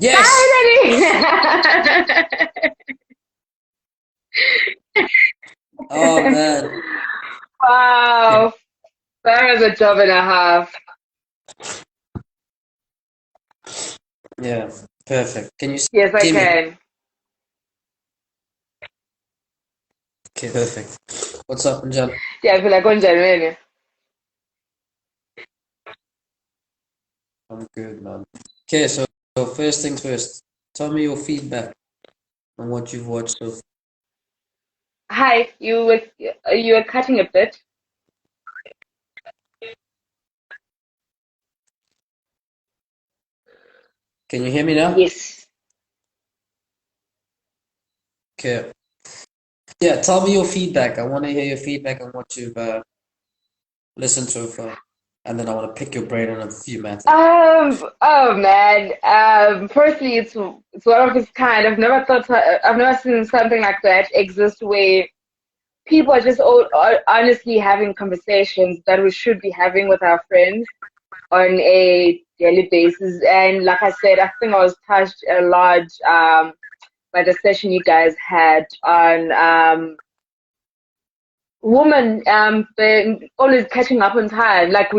Yes. Finally! Oh man. Okay. Wow, that was a job and a half. Yeah. Perfect. Can you Yes, I see me? can. Okay. Perfect. What's up, Angel? Yeah, I feel like on Germany. I'm good, man. Okay. So first things first. Tell me your feedback on what you've watched so far. Hi, you were cutting a bit. Can you hear me now? Yes. Okay. Yeah. Tell me your feedback. I want to hear your feedback on what you've listened so far, and then I want to pick your brain on a few matters. Oh man. Firstly, it's one of its kind. I've never seen something like that exist where people are just honestly having conversations that we should be having with our friends on a daily basis. And like I said, I think I was touched a lot by the session you guys had on women always catching up on time. Like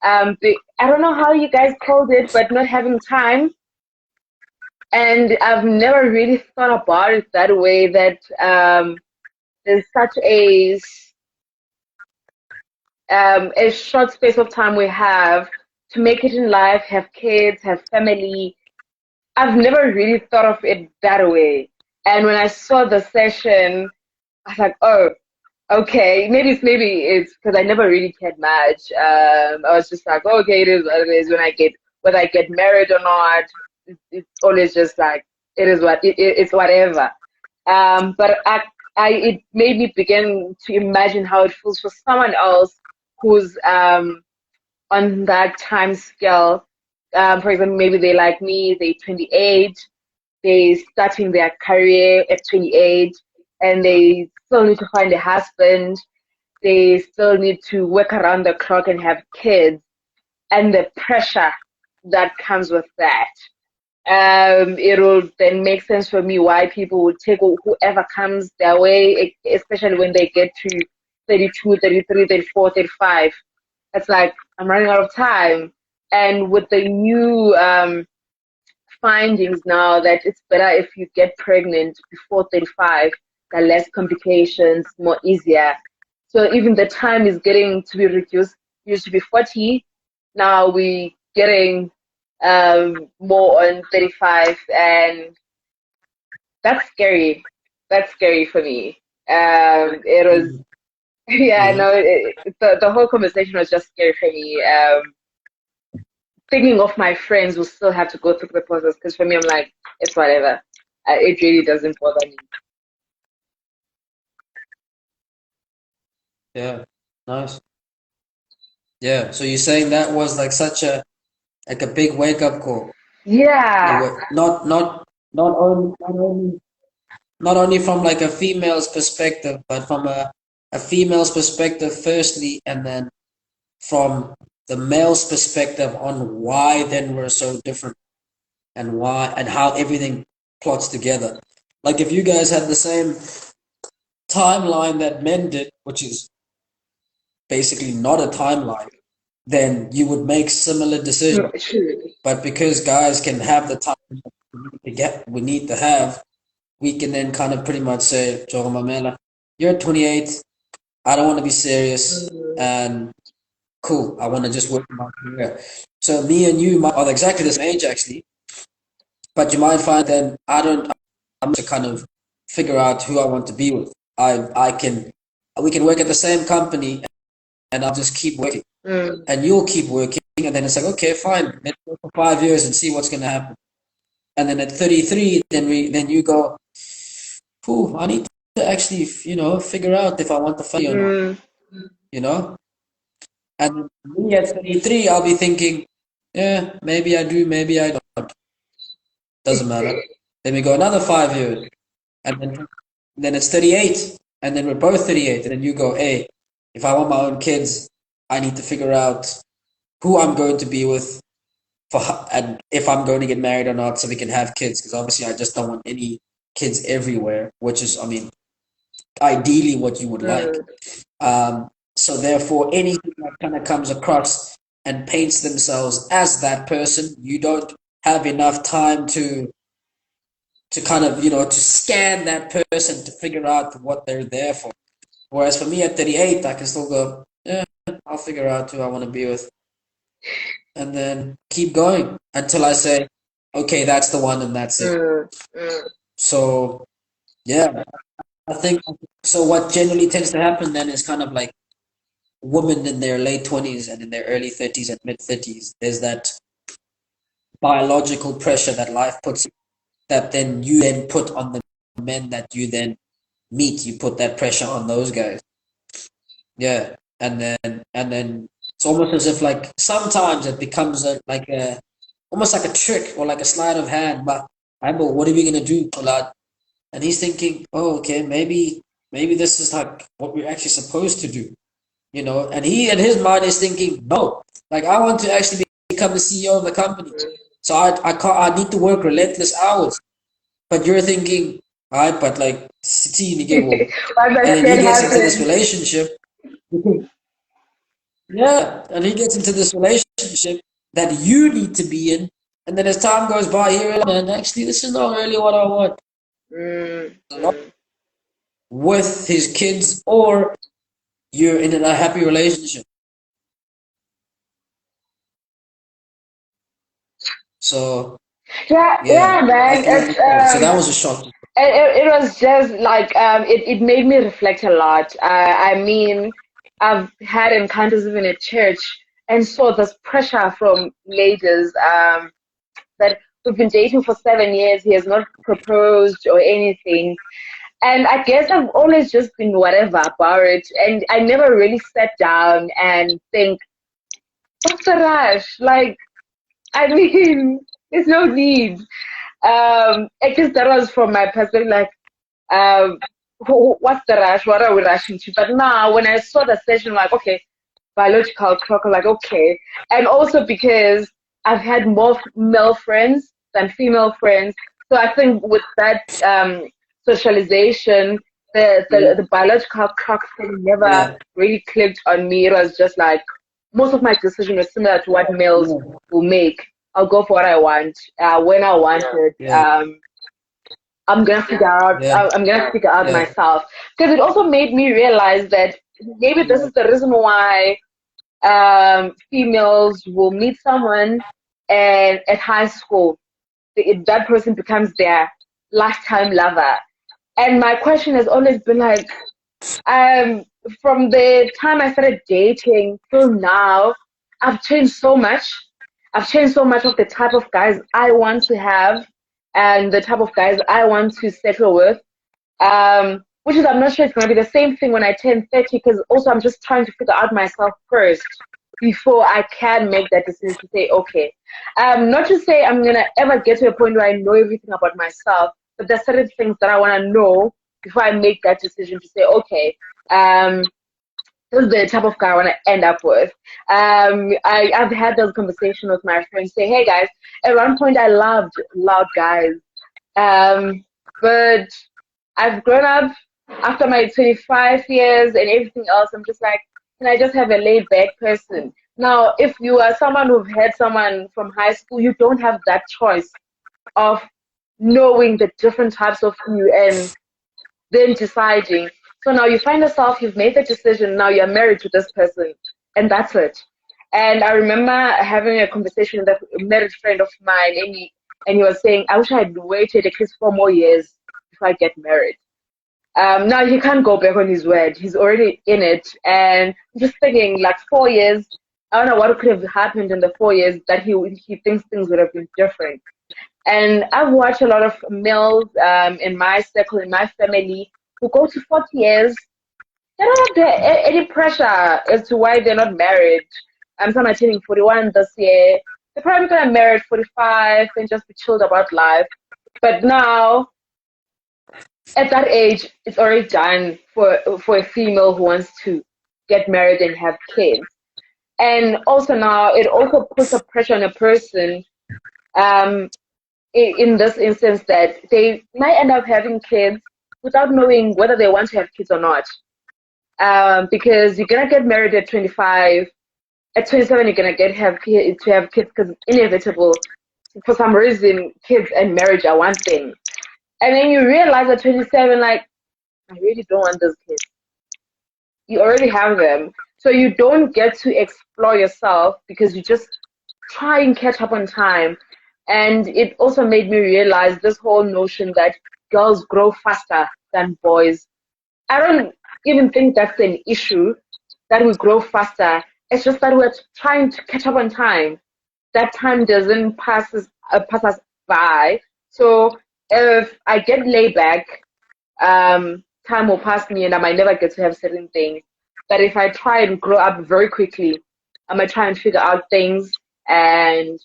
I don't know how you guys called it, but not having time. And I've never really thought about it that way. That there's such a short space of time we have to make it in life, have kids, have family. I've never really thought of it that way. And when I saw the session, I was like, oh, okay, maybe it's because I never really cared much. I was just like, oh, okay, it is what it is. Whether I get married or not, it's always just like it is it's whatever. But it made me begin to imagine how it feels for someone else who's on that time scale. For example, maybe they like me, they 28, they starting their career at 28, and they still need to find a husband. They still need to work around the clock and have kids, and the pressure that comes with that. It'll then make sense for me why people would take whoever comes their way, especially when they get to 32, 33, 34, 35. It's like, I'm running out of time. And with the new findings now that it's better if you get pregnant before 35, there are less complications, more easier. So even the time is getting to be reduced. Used to be 40, now we getting more on 35, and that's scary. That's scary for me. It was, yeah, Mm-hmm. no, the whole conversation was just scary for me. Thinking of my friends will still have to go through the process because for me, I'm like, it's whatever. It really doesn't bother me. Yeah. Nice. Yeah. So you're saying that was like such a like a big wake up call. It Yeah. was not only from like a female's perspective, but from a female's perspective firstly, and then from the male's perspective on why then we're so different and why and how everything plots together. Like if you guys had the same timeline that men did, which is basically not a timeline, then you would make similar decisions. True. But because guys can have the time we need to have, we can then kind of pretty much say, Joe Mamela, you're 28, I don't want to be serious, Mm. and cool, I want to just work on my career. So me and you are exactly the same age actually, but you might find then I'm to kind of figure out who I want to be with. I can we can work at the same company and I'll just keep working. and you'll keep working, and then it's like, okay, fine, let's go for 5 years and see what's gonna happen. And then at 33, then you go, "Phew, I need to actually, figure out if I want the family or not." mm, You know, and me at 33, I'll be thinking, yeah, maybe I do, maybe I don't. Doesn't matter. Then we go another 5 years, and then it's 38, and then we're both 38, and then you go, hey, if I want my own kids, I need to figure out who I'm going to be with and if I'm going to get married or not, so we can have kids. Because obviously, I just don't want any kids everywhere, which is, I mean, ideally what you would like. mm, So therefore, anything that kind of comes across and paints themselves as that person, you don't have enough time to kind of to scan that person to figure out what they're there for. Whereas for me at 38, I can still go, yeah, I'll figure out who I want to be with, and then keep going until I say, okay, that's the one, and that's it. mm, mm. So yeah, I think so. What generally tends to happen then is kind of like women in their late 20s and in their early 30s and mid 30s. There's that biological pressure that life puts that then you then put on the men that you then meet. You put that pressure on those guys. Yeah, and then it's almost as if like sometimes it becomes like a almost like a trick or like a sleight of hand. But what are we gonna do, lad? And he's thinking, oh, okay, maybe this is like what we're actually supposed to do, And he in his mind is thinking, no, like I want to actually become the CEO of the company, so I can't, I need to work relentless hours. But you're thinking, all right, but like city and Why does then he that gets into this happen? relationship. Yeah, and he gets into this relationship that you need to be in, and then as time goes by, you realize, man, actually, this is not really what I want. Mm, Not mm. with his kids, or you're in a happy relationship. So Yeah, yeah, yeah, I man. think so. That was a shock. It was just like it made me reflect a lot. I mean, I've had encounters even at church and saw this pressure from ladies that we've been dating for 7 years. He has not proposed or anything, and I guess I've always just been whatever about it, and I never really sat down and think, what's the rush? Like, I mean, there's no need. I guess that was from my perspective, like, um, what's the rush? What are we rushing to? But now, when I saw the session, like, okay, biological clock, I'm like, okay. And also because I've had more male friends than female friends. So I think with that socialization, the biological clock thing never Yeah, really clicked on me. It was just like most of my decisions were similar to what males yeah, will make. I'll go for what I want, when I want it. yeah, yeah, I'm gonna figure out yeah, myself. Because it also made me realize that maybe this yeah, is the reason why females will meet someone and at high school that person becomes their lifetime lover. And my question has always been like, um, from the time I started dating till now, I've changed so much. I've changed so much of the type of guys I want to have and the type of guys I want to settle with. Which is, I'm not sure it's going to be the same thing when I turn 30, because also I'm just trying to figure out myself first before I can make that decision to say, okay, not to say I'm going to ever get to a point where I know everything about myself, but there's certain things that I want to know before I make that decision to say, okay, um, this is the type of guy I want to end up with. I've had those conversations with my friends, say, hey guys, at one point I loved loud guys. Um, but I've grown up after my 25 years and everything else. I'm just like, can I just have a laid back person? Now, if you are someone who've had someone from high school, you don't have that choice of knowing the different types of you and then deciding. So now you find yourself, you've made the decision, now you're married to this person, and that's it. And I remember having a conversation with a married friend of mine, and he was saying, I wish I had waited at least 4 more years before I get married. Now he can't go back on his word. He's already in it. And I'm just thinking, like, 4 years. I don't know what could have happened in the 4 years that he thinks things would have been different. And I've watched a lot of males in my circle, in my family, who go to 40 years. They don't have any pressure as to why they're not married. Some are turning 41 this year. They're probably gonna marry at 45 and just be chilled about life. But now, at that age, it's already done for a female who wants to get married and have kids. And also now, it also puts a pressure on a person um, in this instance that they might end up having kids without knowing whether they want to have kids or not. Because you're gonna get married at 25, at 27 you're gonna to have kids because it's inevitable. For some reason, kids and marriage are one thing, and then you realize at 27, like, I really don't want those kids. You already have them, so you don't get to explore yourself because you just try and catch up on time. And it also made me realize this whole notion that girls grow faster than boys. I don't even think that's an issue that we grow faster. It's just that we're trying to catch up on time. That time doesn't pass us by. So if I get laid back, time will pass me and I might never get to have certain things. But if I try and grow up very quickly, I might try and figure out things and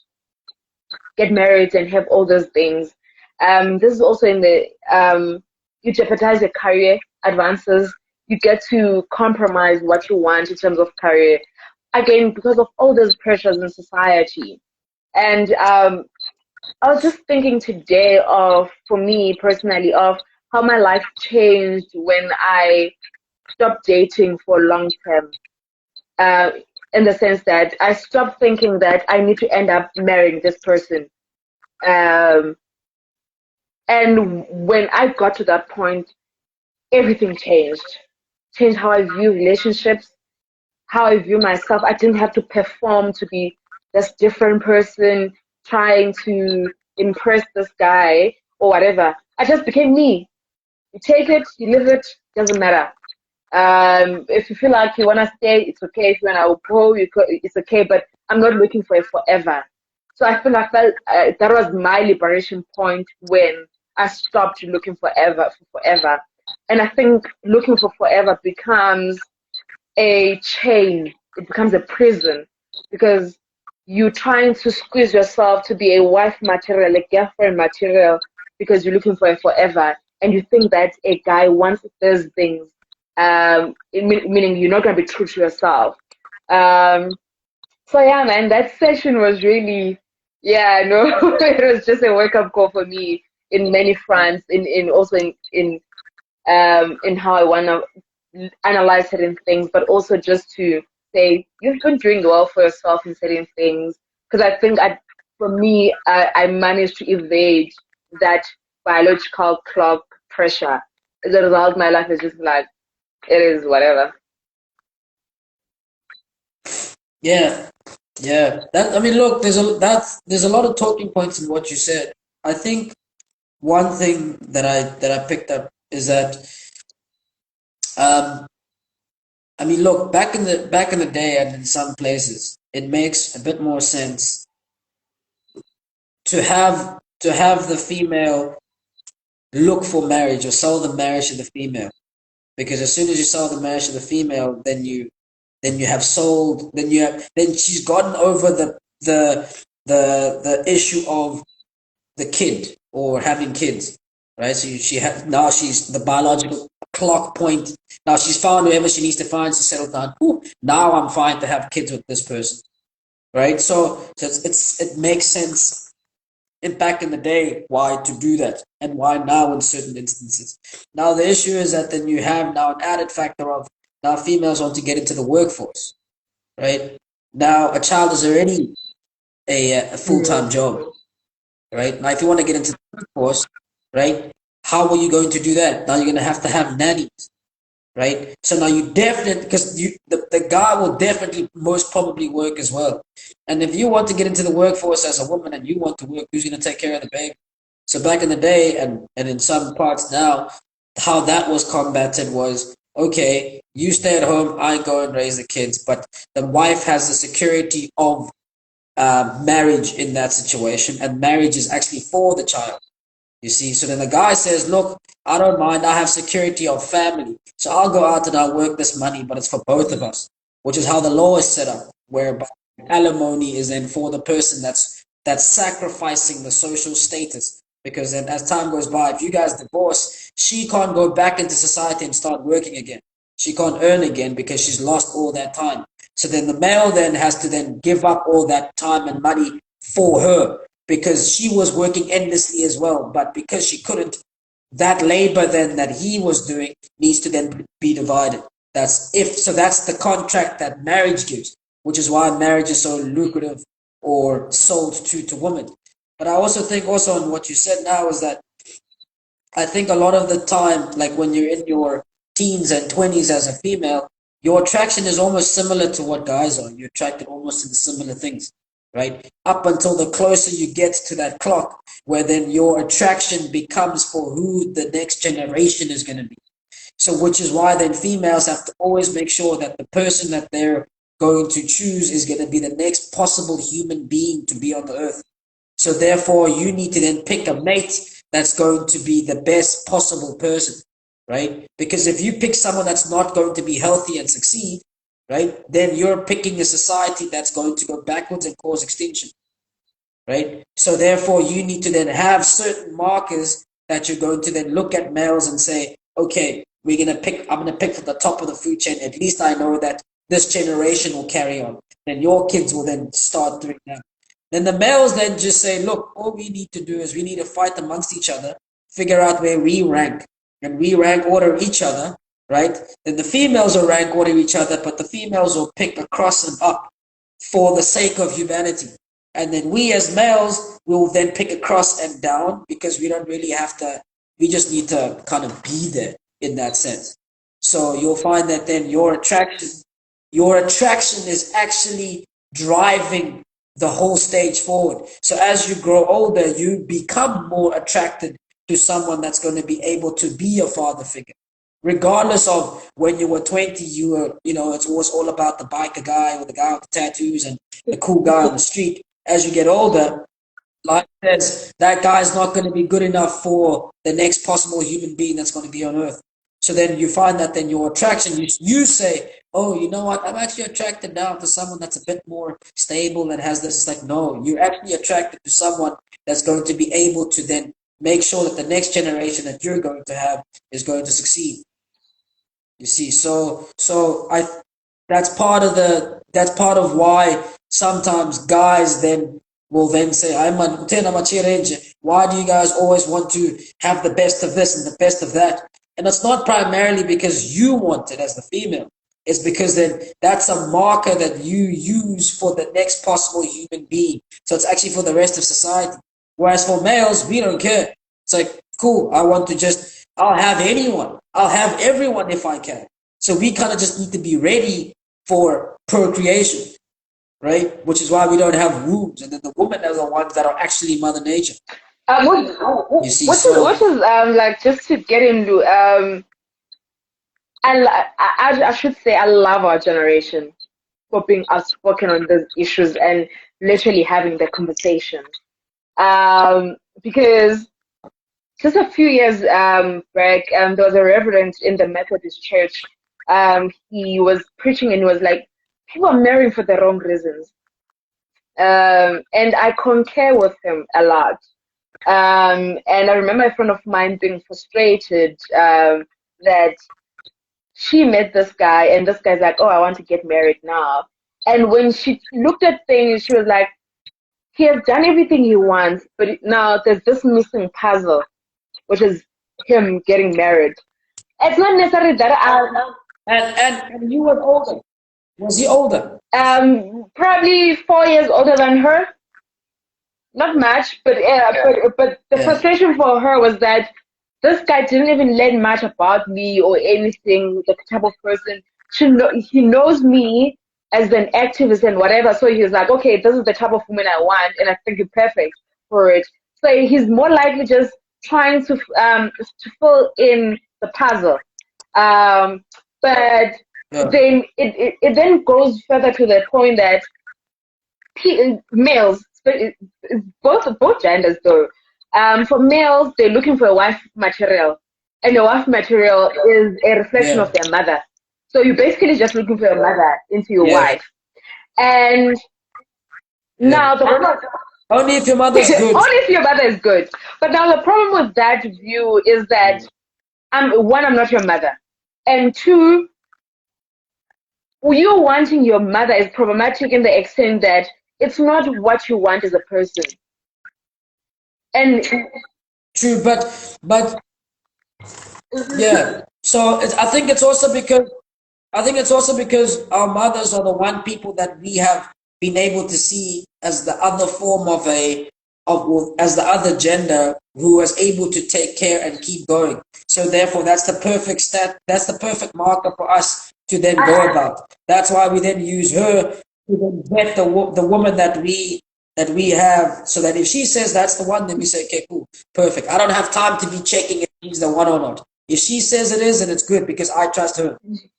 get married and have all those things. This is also in the you jeopardize your career advances. You get to compromise what you want in terms of career, again because of all those pressures in society. And I was just thinking today of, for me personally, of how my life changed when I stopped dating for long term. Uh, in the sense that I stopped thinking that I need to end up marrying this person. Um, and when I got to that point, everything changed. Changed how I view relationships, how I view myself. I didn't have to perform to be this different person trying to impress this guy or whatever. I just became me. You take it, you live it, doesn't matter. If you feel like you want to stay, it's okay. If you want to go, it's okay. But I'm not looking for it forever. So I feel like that was my liberation point when I stopped looking for forever. And I think looking for forever becomes a chain. It becomes a prison because you're trying to squeeze yourself to be a wife material, a girlfriend material, because you're looking for it forever, and you think that a guy wants those things. Meaning you're not gonna be true to yourself. Um, so yeah, man, that session was really, yeah, no, it was just a wake up call for me in many fronts, in also in how I wanna analyze certain things, but also just to say you've been doing well for yourself in certain things. Because I think for me, I managed to evade that biological clock pressure. As a result, my life is just like, it is whatever. Yeah, yeah. That, I mean, look, there's a lot of talking points in what you said. I think one thing that I picked up is that um, I mean, look, back in the day and in some places, it makes a bit more sense to have the female look for marriage or sell the marriage to the female, because as soon as you sell the marriage to the female, then you have sold, then she's gotten over the issue of the kid or having kids, right? So now she's the biological clock point. Now she's found whoever she needs to find. She's settled down. Ooh, now I'm fine to have kids with this person, right? So it makes sense in back in the day why to do that and why now in certain instances. Now the issue is that then you have now an added factor of now females want to get into the workforce, right? Now a child is already a full-time Mm. job, right? Now, if you want to get into the workforce, right, how are you going to do that? Now, you're going to have nannies, right? So now you definitely, because the guy will definitely most probably work as well. And if you want to get into the workforce as a woman and you want to work, who's going to take care of the baby? So back in the day, and in some parts now, how that was combated was, okay, you stay at home, I go and raise the kids, but the wife has the security of marriage in that situation, and marriage is actually for the child. You see, so then the guy says, "Look, I don't mind. I have security of family, so I'll go out and I'll work this money, but it's for both of us," which is how the law is set up, whereby alimony is then for the person that's sacrificing the social status. Because then, as time goes by, if you guys divorce, she can't go back into society and start working again. She can't earn again because she's lost all that time. So then the male then has to then give up all that time and money for her because she was working endlessly as well. But because she couldn't, that labor then that he was doing needs to then be divided. That's the contract that marriage gives, which is why marriage is so lucrative or sold to women. But I also think also on what you said now is that I think a lot of the time, like when you're in your teens and 20s as a female, your attraction is almost similar to what guys are. You're attracted almost to the similar things, right? Up until the closer you get to that clock, where then your attraction becomes for who the next generation is going to be. So, which is why then females have to always make sure that the person that they're going to choose is going to be the next possible human being to be on the earth. So therefore, you need to then pick a mate that's going to be the best possible person, right? Because if you pick someone that's not going to be healthy and succeed, right, then you're picking a society that's going to go backwards and cause extinction, right? So therefore, you need to then have certain markers that you're going to then look at males and say, okay, I'm gonna pick from the top of the food chain. At least I know that this generation will carry on. Then your kids will then start doing that. Then the males then just say, look, all we need to do is we need to fight amongst each other, figure out where we rank, and we rank order each other, right? Then the females will rank order each other, but the females will pick across and up for the sake of humanity. And then we as males will then pick across and down because we don't really have to, we just need to kind of be there in that sense. So you'll find that then your attraction is actually driving the whole stage forward. So as you grow older, you become more attracted to someone that's going to be able to be a father figure. Regardless of when you were 20, it was all about the biker guy or the guy with the tattoos and the cool guy on the street. As you get older, like says, that guy's not going to be good enough for the next possible human being that's going to be on earth. So then you find that then your attraction, you say, oh, you know what? I'm actually attracted now to someone that's a bit more stable and has this. It's like, no, you're actually attracted to someone that's going to be able to then make sure that the next generation that you're going to have is going to succeed. You see, so I that's part of why sometimes guys then will then say, why do you guys always want to have the best of this and the best of that? And it's not primarily because you want it as the female. It's because then that's a marker that you use for the next possible human being. So it's actually for the rest of society. Whereas for males, we don't care. It's like, cool, I'll have anyone. I'll have everyone if I can. So we kind of just need to be ready for procreation, right? Which is why we don't have wombs. And then the women are the ones that are actually Mother Nature. You see, What is like just to get into I should say I love our generation for being outspoken on these issues and literally having the conversation. Because just a few years back, there was a reverend in the Methodist Church. He was preaching and he was like, people are marrying for the wrong reasons. And I concur with him a lot. And I remember a friend of mine being frustrated that she met this guy and this guy's like, oh, I want to get married now. And when she looked at things, she was like, he has done everything he wants, but now there's this missing puzzle, which is him getting married. It's not necessarily that and you were older. Was he older? Probably 4 years older than her. Not much, but but the frustration for her was that this guy didn't even learn much about me or anything, the type of person. He knows me as an activist and whatever, so he's like, okay, this is the type of woman I want, and I think you're perfect for it. So he's more likely just trying to fill in the puzzle. But Yeah. then it then goes further to the point that males, both genders though, for males, they're looking for a wife material, and the wife material is a reflection Yeah. of their mother. So you're basically just looking for your mother into your Yeah. wife. And Yeah. now the problem, Only if your mother's good. only if your mother is good. But now the problem with that view is that I'm not your mother, and two, you wanting your mother is problematic in the extent that it's not what you want as a person. And True, but yeah. So I think it's also because our mothers are the one people that we have been able to see as the other form of as the other gender who was able to take care and keep going. So therefore, that's the perfect That's the perfect marker for us to then go about. That's why we then use her to then vet the woman that we have, so that if she says that's the one, then we say, okay, cool, perfect. I don't have time to be checking if she's the one or not. If she says it is, then it's good because I trust her.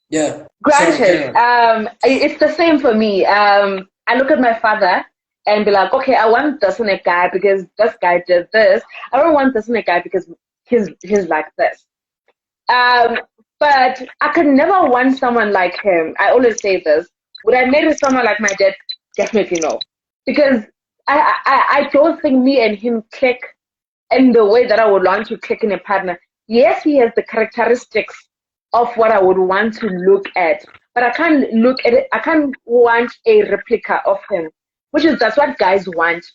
Yeah. Sorry, granted, carry on. it's the same for me. I look at my father and be like, okay, I want this in a guy because this guy did this. I don't want this in a guy because he's like this. Um, but I could never want someone like him. I always say this. Would I marry someone like my dad? Definitely no. Because I don't think me and him click in the way that I would want to click in a partner. Yes, he has the characteristics of what I would want to look at, but I can't look at it. I can't want a replica of him, that's what guys want.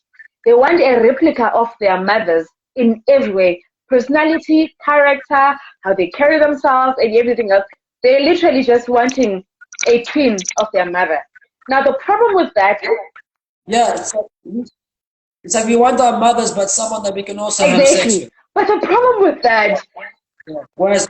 They want a replica of their mothers in every way, personality, character, how they carry themselves, and everything else. They're literally just wanting a twin of their mother. Now the problem with that, Yeah, it's like we want our mothers, but someone that we can also have sex exactly. with. But the problem with that, Yeah. Whereas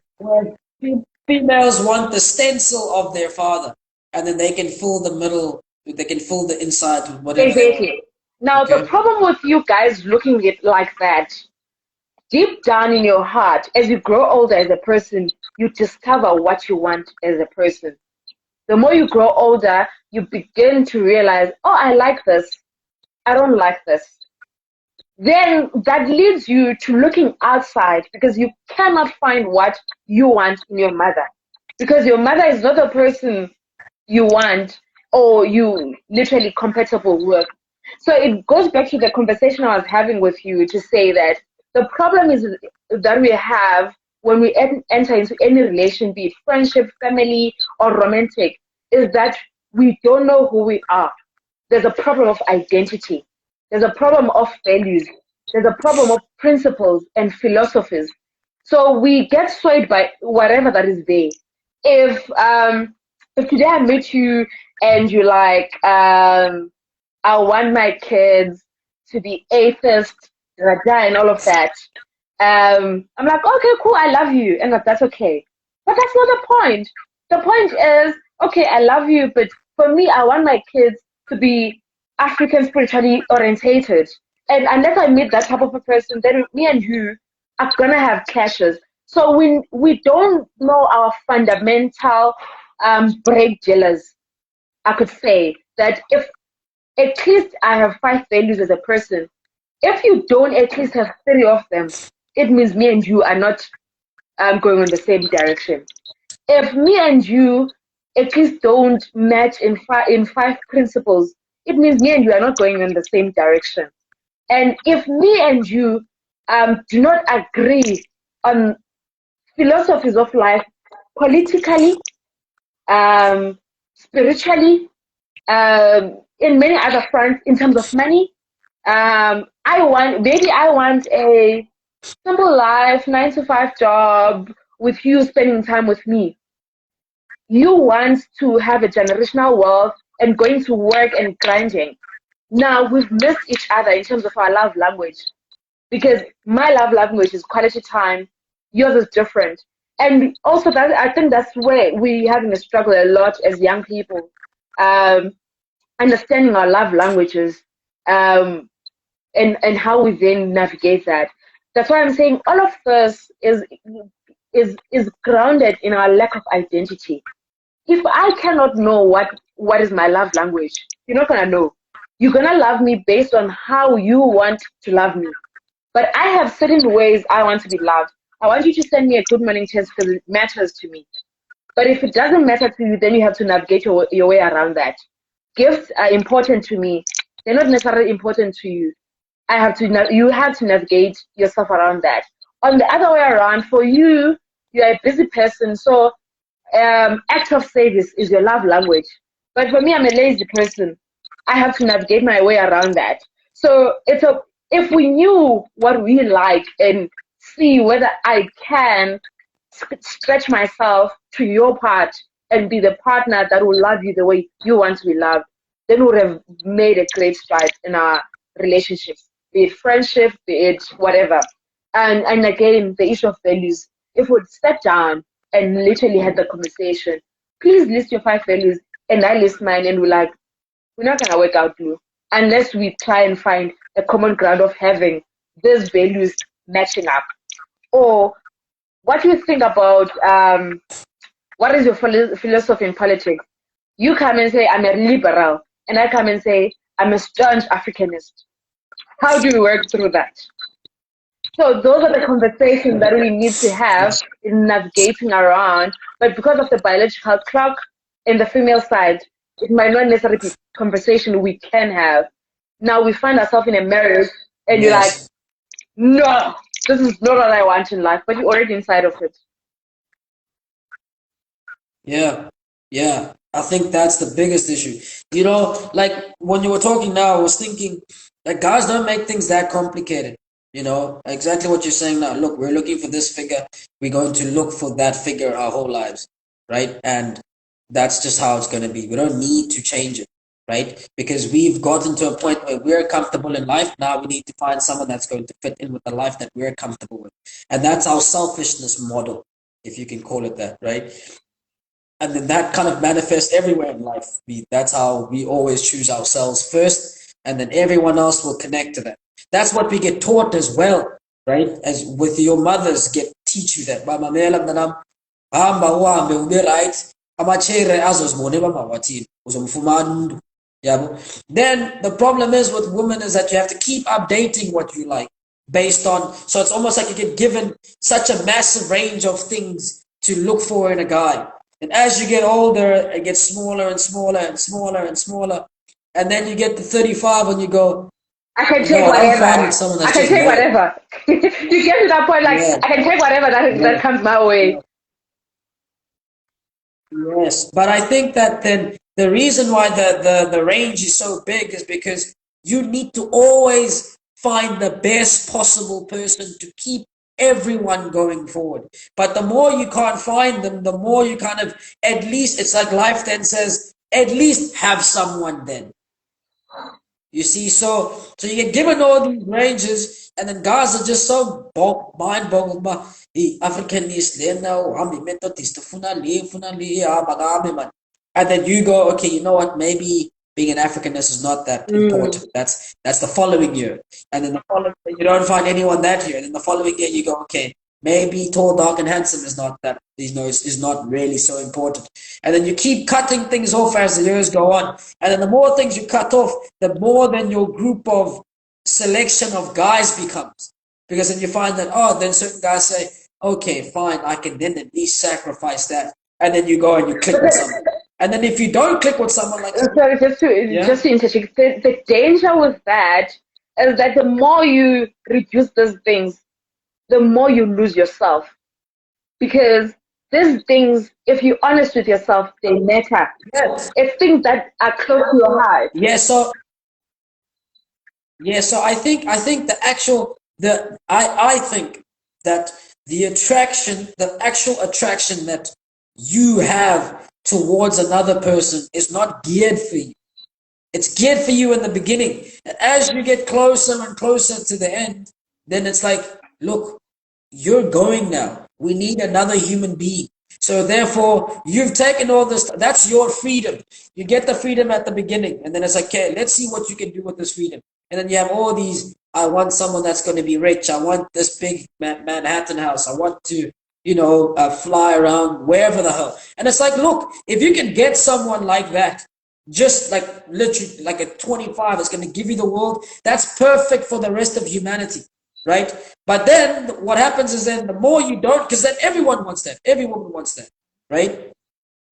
females want the stencil of their father, and then they can fill the middle, they can fill the inside with whatever they want. exactly. Now the Okay. problem with you guys looking at it like that, deep down in your heart, as you grow older as a person, you discover what you want as a person. The more you grow older, you begin to realize, oh, I like this. I don't like this. Then that leads you to looking outside because you cannot find what you want in your mother. Because your mother is not the person you want or you literally compatible with. So it goes back to the conversation I was having with you to say that the problem is that we have when we enter into any relation, be it friendship, family, or romantic, is that we don't know who we are. There's a problem of identity. There's a problem of values. There's a problem of principles and philosophies. So we get swayed by whatever that is there. If if today I meet you and you like, I want my kids to be atheist, and all of that. I'm like, okay, cool, I love you, and that's okay. But that's not the point. The point is, okay, I love you, but for me, I want my kids to be African spiritually orientated. And unless I meet that type of a person, then me and you are gonna have clashes. So we don't know our fundamental break dealers. I could say that if at least I have 5 values as a person, if you don't at least have 3 of them, it means me and you are not going in the same direction. If me and you at least don't match in 5 principles, it means me and you are not going in the same direction. And if me and you do not agree on philosophies of life, politically, spiritually, in many other fronts, in terms of money, I want a simple life, 9 to 5 job with you spending time with me. You want to have a generational wealth and going to work and grinding. Now we've missed each other in terms of our love language because my love language is quality time, yours is different. And also that I think that's where we're having a struggle a lot as young people, um, understanding our love languages, um, and how we then navigate that. That's why I'm saying all of this is grounded in our lack of identity. If I cannot know what is my love language, you're not gonna know. You're gonna love me based on how you want to love me. But I have certain ways I want to be loved. I want you to send me a good morning text because it matters to me. But if it doesn't matter to you, then you have to navigate your way around that. Gifts are important to me. They're not necessarily important to you. You have to navigate yourself around that. On the other way around, for you, you're a busy person, so act of service is your love language. But for me, I'm a lazy person. I have to navigate my way around that. So if we knew what we like and see whether I can stretch myself to your part and be the partner that will love you the way you want to be loved, then we would have made a great stride in our relationships, be it friendship, be it whatever. And again, the issue of values. If we'd sat down and literally had the conversation, please list your 5 values and I list mine, and we're not gonna work out, Blue, unless we try and find a common ground of having these values matching up. Or what do you think about what is your philosophy in politics? You come and say I'm a liberal, and I come and say I'm a staunch Africanist. How do we work through that? So those are the conversations that we need to have in navigating around. But because of the biological clock in the female side, it might not necessarily be a conversation we can have. Now we find ourselves in a marriage and you're like, no, this is not what I want in life, but you're already inside of it. Yeah, yeah. I think that's the biggest issue. You know, like when you were talking now, I was thinking, like, guys don't make things that complicated. You know, exactly what you're saying now. Look, we're looking for this figure. We're going to look for that figure our whole lives, right? And that's just how it's going to be. We don't need to change it, right? Because we've gotten to a point where we're comfortable in life. Now we need to find someone that's going to fit in with the life that we're comfortable with. And that's our selfishness model, if you can call it that, right? And then that kind of manifests everywhere in life. That's how we always choose ourselves first, and then everyone else will connect to that. That's what we get taught as well, right? As with your mothers teach you that. Mama mela mnanam, hamba uhambe ube right. Amachere azozibone bamawathini uzomfumana umuntu. Yabo. Then the problem is with women is that you have to keep updating what you like based on. So it's almost like you get given such a massive range of things to look for in a guy. And as you get older, it gets smaller and smaller and smaller and smaller. And then you get to 35 and you go, I can take whatever. I can take whatever. You get to that point, like, yeah. I can take whatever that comes my way. Yes, but I think that then the reason why the range is so big is because you need to always find the best possible person to keep everyone going forward. But the more you can't find them, the more you kind of, at least, it's like life then says, at least have someone then. You see, so you get given all these ranges, and then guys are just so mind boggled by Africanist, and then you go, okay, you know what, maybe being an Africanist is not that important. That's the following year. And then the following year, you don't find anyone that year. And then the following year you go, okay, maybe tall, dark, and handsome is not that, is not really so important. And then you keep cutting things off as the years go on. And then the more things you cut off, the more then your group of selection of guys becomes. Because then you find that, then certain guys say, okay, fine, I can then at least sacrifice that. And then you go and you click with someone. And then if you don't click with someone like that, sorry, just to interject, the danger with that is that the more you reduce those things, the more you lose yourself. Because these things, if you're honest with yourself, they matter. Yes. It's things that are close to your heart. So I think I think that the actual attraction that you have towards another person is not geared for you. It's geared for you in the beginning. And as you get closer and closer to the end, then it's like, look, you're going now. We need another human being. So therefore, you've taken all this. That's your freedom. You get the freedom at the beginning. And then it's like, okay, let's see what you can do with this freedom. And then you have all these, I want someone that's going to be rich. I want this big Manhattan house. I want to, fly around wherever the hell. And it's like, look, if you can get someone like that, just like literally like a 25 is going to give you the world, that's perfect for the rest of humanity, right? But then what happens is then the more you don't, because then everyone wants that, every woman wants that, right?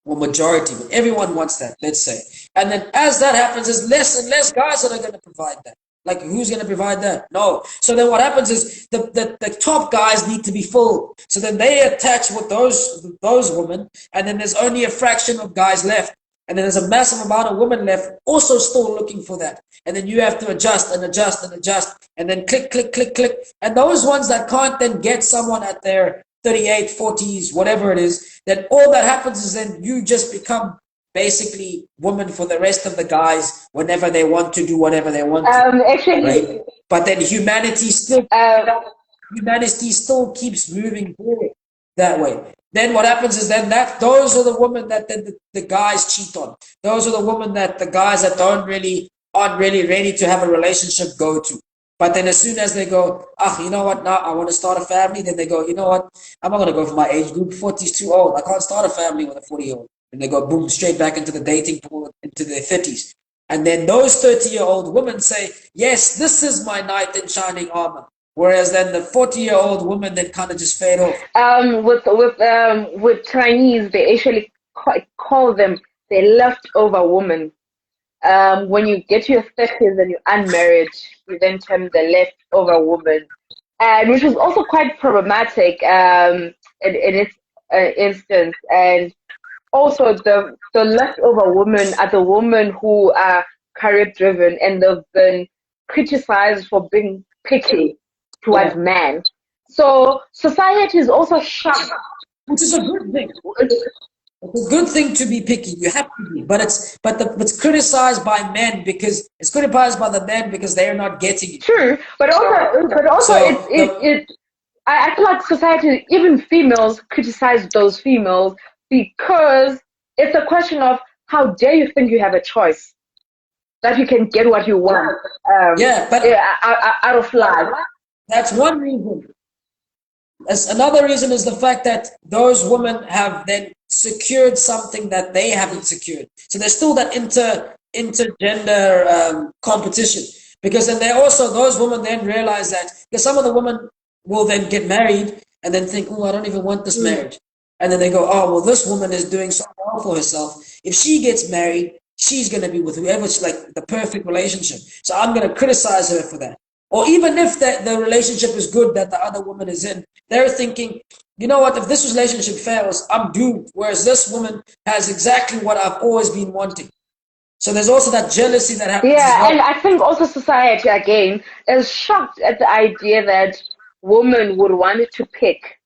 Well, majority, but everyone wants that, let's say. And then as that happens, there's less and less guys that are going to provide that. Like, who's going to provide that? No. So then what happens is the top guys need to be full. So then they attach with those women, and then there's only a fraction of guys left. And then there's a massive amount of women left also still looking for that. And then you have to adjust and adjust and adjust. And then click, click, click, click. And those ones that can't then get someone at their 38, 40s, whatever it is, then all that happens is then you just become basically woman for the rest of the guys whenever they want to do whatever they want to. Actually, right? But then humanity still keeps moving forward that way. Then what happens is then that those are the women that then the guys cheat on. Those are the women that the guys that aren't really ready to have a relationship go to. But then as soon as they go, you know what, now I want to start a family, then they go, you know what, I'm not going to go for my age group, 40 is too old. I can't start a family with a 40-year-old. And they go, boom, straight back into the dating pool, into their 30s. And then those 30-year-old women say, yes, this is my knight in shining armor. Whereas then the 40-year-old woman then kind of just fade off. With Chinese, they actually call them the leftover woman. When you get to your 30s and you're unmarried, you then term the leftover woman, and which is also quite problematic in its instance. And also, the leftover women are the women who are career driven and they've been criticized for being picky towards men. So society is also shocked, which is a good thing. It's a good thing to be picky. You have to be, but it's criticized by men because it's criticized by the men because they are not getting it. True, but also I feel like society, even females, criticize those females because it's a question of how dare you think you have a choice that you can get what you want. Out of life. That's one reason. Another reason is the fact that those women have then secured something that they haven't secured. So there's still that intergender competition, because then those women then realize that, because some of the women will then get married and then think, I don't even want this marriage. And then they go, well, this woman is doing so well for herself. If she gets married, she's going to be with whoever's like the perfect relationship. So I'm going to criticize her for that. Or even if the relationship is good that the other woman is in, they're thinking, you know what, if this relationship fails, I'm doomed. Whereas this woman has exactly what I've always been wanting. So there's also that jealousy that happens. Yeah, and I think also society, again, is shocked at the idea that women would want to pick.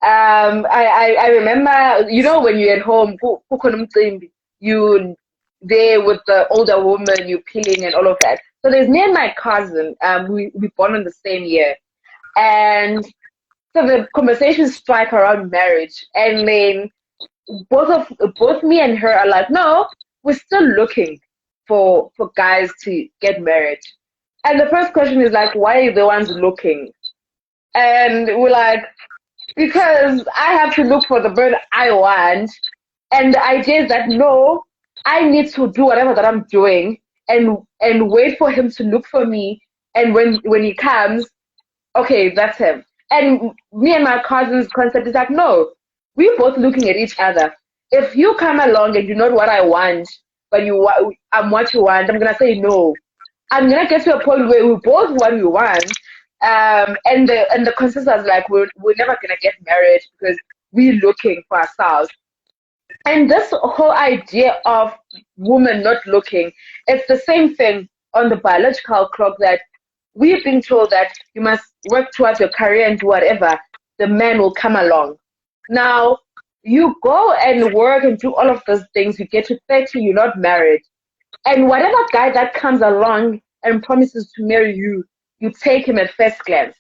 I remember, when you're at home, you there with the older woman, you peeling and all of that. So there's me and my cousin. We born in the same year, and so the conversations strike around marriage, and then both me and her are like, no, we're still looking for guys to get married. And the first question is like, why are you the ones looking? And we're like, because I have to look for the bird I want, and the idea is that no, I need to do whatever that I'm doing and wait for him to look for me, and when he comes, okay, that's him. And me and my cousin's concept is like, no, we're both looking at each other. If you come along and you know what I want, but I'm what you want, I'm gonna say no. I'm gonna get to a point where we both want what we want, and the consensus is like we're never gonna get married because we're looking for ourselves. And this whole idea of women not looking, it's the same thing on the biological clock, that we've been told that you must work towards your career and do whatever, the man will come along. Now, you go and work and do all of those things, you get to 30, you're not married. And whatever guy that comes along and promises to marry you, you take him at first glance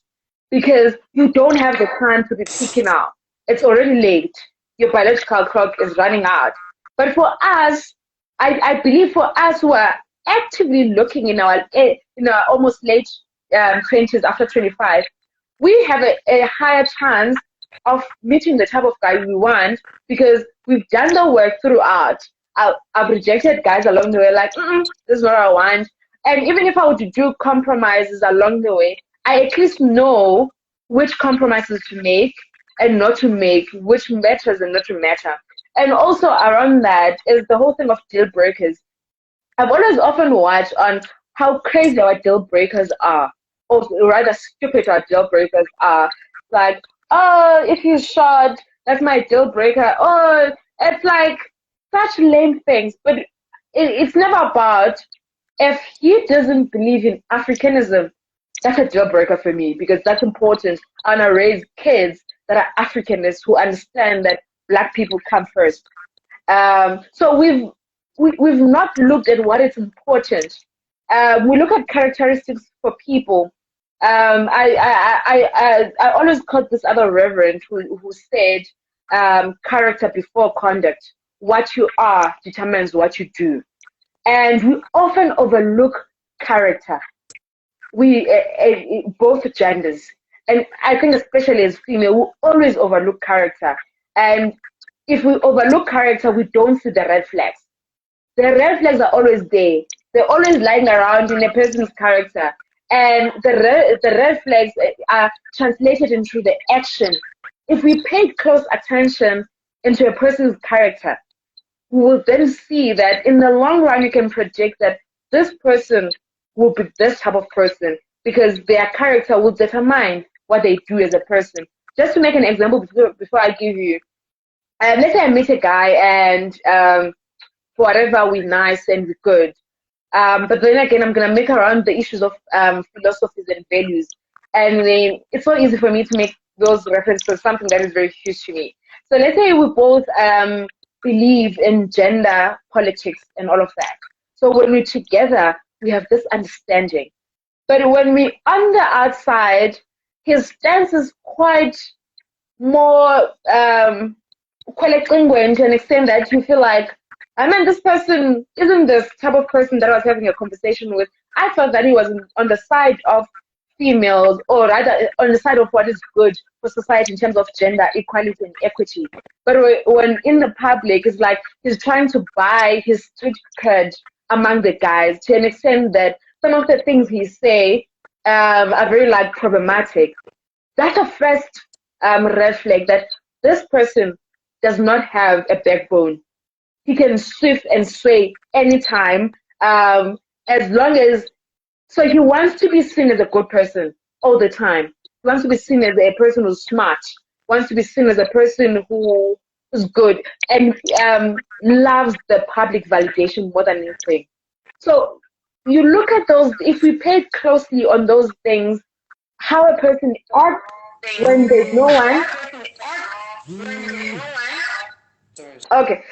because you don't have the time to be picking out. It's already late. Your biological clock is running out. But for us, I believe for us who are actively looking in our almost late 20s, after 25, we have a higher chance of meeting the type of guy we want because we've done the work throughout. I've rejected guys along the way, like, this is what I want. And even if I were to do compromises along the way, I at least know which compromises to make and not to make, which matters and not to matter. And also around that is the whole thing of deal breakers. I've always often watched on how crazy our deal breakers are, or rather stupid our deal breakers are. Like, oh, if he's short, that's my deal breaker. Oh, it's like such lame things. But it's never about if he doesn't believe in Africanism, that's a deal breaker for me because that's important. I want to raise kids that are Africanists who understand that Black people come first. So we've not looked at what is important. We look at characteristics for people. I always quote this other reverend who said, character before conduct. What you are determines what you do. And we often overlook character. We, both genders. And I think especially as female, we always overlook character. And if we overlook character, we don't see the red flags. The red flags are always there. They're always lying around in a person's character. And the red flags are translated into the action. If we pay close attention into a person's character, we will then see that in the long run, you can predict that this person will be this type of person because their character will determine what they do as a person. Just to make an example before I give you, let's say I meet a guy and for whatever we're nice and we're good. But then again, I'm going to make around the issues of philosophies and values. And then it's so easy for me to make those references to something that is very huge to me. So let's say we both believe in gender politics and all of that. So when we're together, we have this understanding. But when we're on the outside, his stance is quite more to an extent that you feel like, I mean, this person isn't this type of person that I was having a conversation with. I thought that he was on the side of females, or rather on the side of what is good for society in terms of gender equality and equity. But when in the public, it's like he's trying to buy his street cred among the guys to an extent that some of the things he say are very like problematic. That's a first red flag that this person does not have a backbone. He can shift and sway anytime, as long as. So he wants to be seen as a good person all the time. He wants to be seen as a person who's smart. Wants to be seen as a person who is good and loves the public validation more than anything. So you look at those. If we pay closely on those things, how a person acts when there's no one. Okay.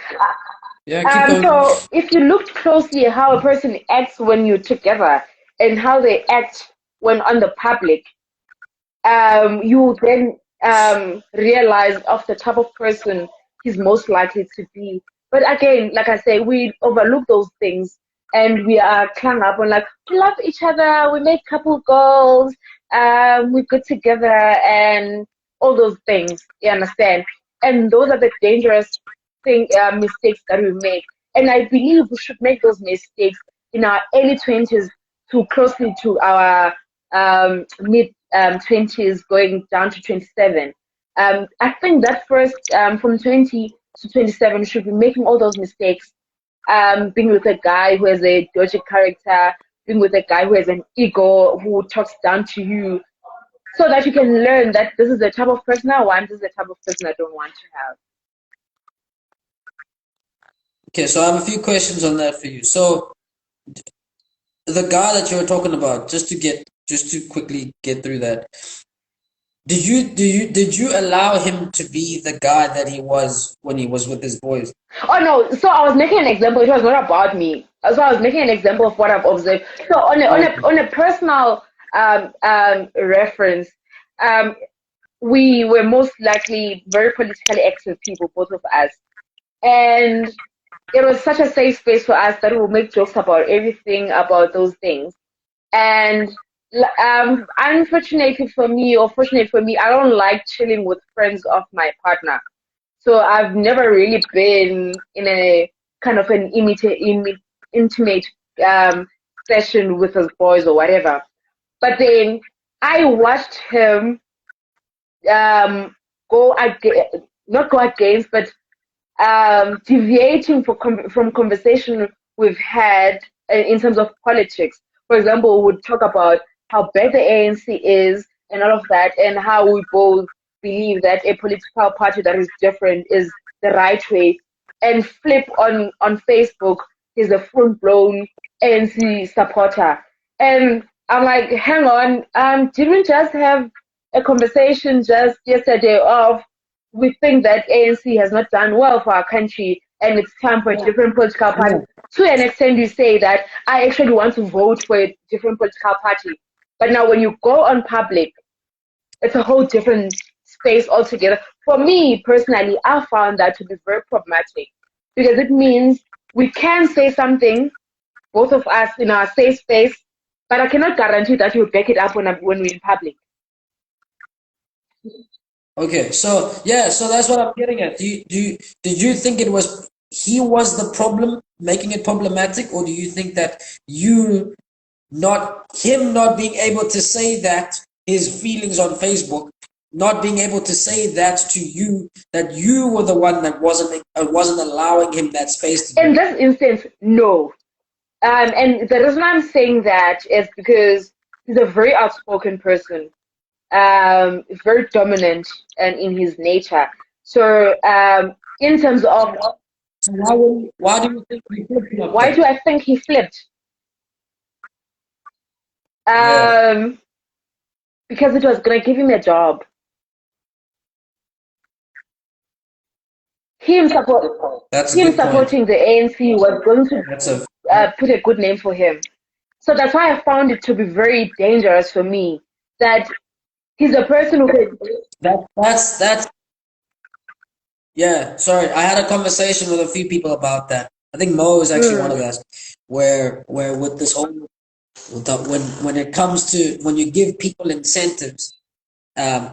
Yeah, keep going. So if you look closely at how a person acts when you're together and how they act when on the public, you then realize of the type of person he's most likely to be. But again, like I say, we overlook those things and we are clung up on like, we love each other, we make couple goals, we're good together and all those things, you understand? And those are the dangerous mistakes that we make. And I believe we should make those mistakes in our early 20s to closely to our mid 20s going down to 27. I think that first from 20 to 27 should be making all those mistakes, being with a guy who has a dodgy character, being with a guy who has an ego, who talks down to you, so that you can learn that this is the type of person I want, this is the type of person I don't want to have. Okay, so I have a few questions on that for you. So the guy that you were talking about, just to quickly get through that, did you allow him to be the guy that he was when he was with his boys? Oh no, so I was making an example. It was not about me. So I was making an example of what I've observed. So on a personal reference, we were most likely very politically active people, both of us, and it was such a safe space for us that we would make jokes about everything, about those things. And Unfortunately for me, or fortunately for me, I don't like chilling with friends of my partner. So I've never really been in a kind of an intimate um, session with his boys or whatever. But then I watched him um, go against, not go against, but deviating from conversation we've had in terms of politics. For example, we would talk about how bad the ANC is and all of that, and how we both believe that a political party that is different is the right way. And flip on Facebook, he's a full blown ANC supporter. And I'm like, hang on, didn't we just have a conversation just yesterday of we think that ANC has not done well for our country and it's time for a different political party. Yeah. To an extent, you say that I actually want to vote for a different political party. But now, when you go on public, it's a whole different space altogether. For me personally, I found that to be very problematic because it means we can say something, both of us, in our safe space, but I cannot guarantee that you'll back it up when we're in public. Okay, so yeah, so that's what I'm getting at. Did you think it was he was the problem making it problematic, or do you think that you not him not being able to say that his feelings on Facebook, not being able to say that to you, that you were the one that wasn't allowing him that space to do In it? this instance, no. And the reason I'm saying that is because he's a very outspoken person, very dominant and in his nature. So, in terms of So why do you think he flipped flop why then? do I think he flipped? Yeah, Um, because it was going to give him a job. Him support, that's a him good point. supporting the ANC was going to That's a put a good name for him. So that's why I found it to be very dangerous for me that he's a person who could. that's yeah, sorry. I had a conversation with a few people about that. I think Mo is actually one Mm, of us, where with this whole when it comes to when you give people incentives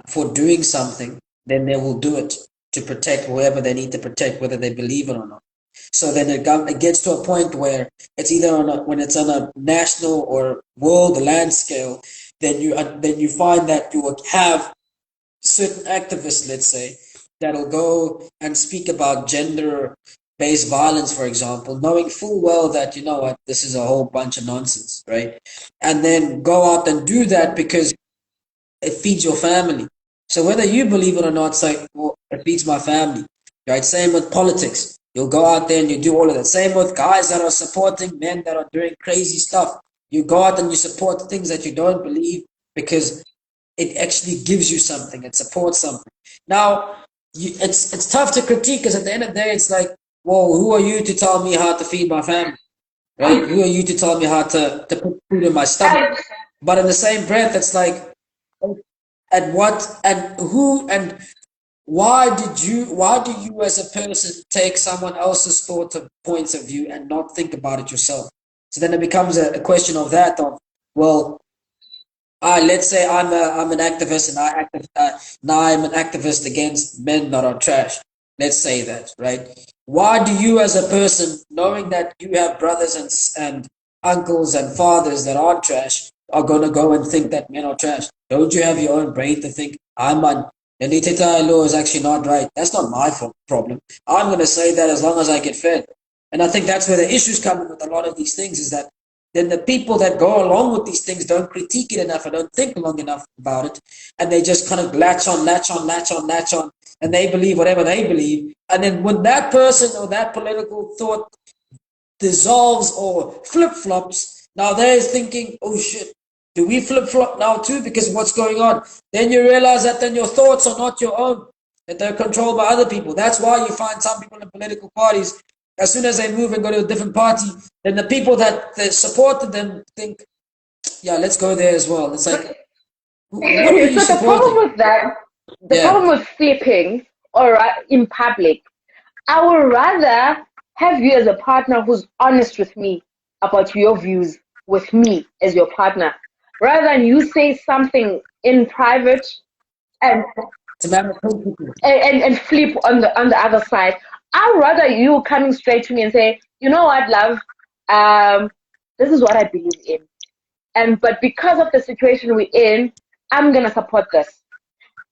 for doing something, then they will do it to protect whoever they need to protect, whether they believe it or not. So then it gets to a point where it's either when it's on a national or world land scale, then you find that you will have certain activists, let's say, that'll go and speak about gender based violence, for example, knowing full well that, you know what, this is a whole bunch of nonsense, right? And then go out and do that because it feeds your family. So whether you believe it or not, it's like, well, it feeds my family, right? Same with politics. You'll go out there and you do all of that. Same with guys that are supporting men that are doing crazy stuff. You go out and you support things that you don't believe because it actually gives you something. It supports something. Now, it's tough to critique because at the end of the day, it's like, well, who are you to tell me how to feed my family, right? Who are you to tell me how to put food in my stomach? and But in the same breath, it's like, at what and who and why do you as a person take someone else's thought of points of view and not think about it yourself? So then it becomes a question of that of, well, let's say I'm an activist and now I'm an activist against men that are trash. Let's say that, right? Why do you, as a person, knowing that you have brothers and uncles and fathers that are trash, are gonna go and think that men are trash? Don't you have your own brain to think I'm on? And Iteta law is actually not right. That's not my problem. I'm gonna say that as long as I get fed. And I think that's where the issues come in with a lot of these things is that then the people that go along with these things don't critique it enough or don't think long enough about it. And they just kind of latch on, and they believe whatever they believe. And then when that person or that political thought dissolves or flip flops, now they're thinking, oh shit, do we flip flop now too because of what's going on? Then you realize that then your thoughts are not your own, that they're controlled by other people. That's why you find some people in political parties, as soon as they move and go to a different party, then the people that supported them think, yeah, let's go there as well. It's like, what are you so the supporting? problem with that, the Yeah, problem with flipping or in public, I would rather have you as a partner who's honest with me about your views with me as your partner. rather than you say something in private and It's a matter of principle. and flip on the other side. I'd rather you coming straight to me and say, you know what, love, this is what I believe in. And but because of the situation we're in, I'm gonna support this.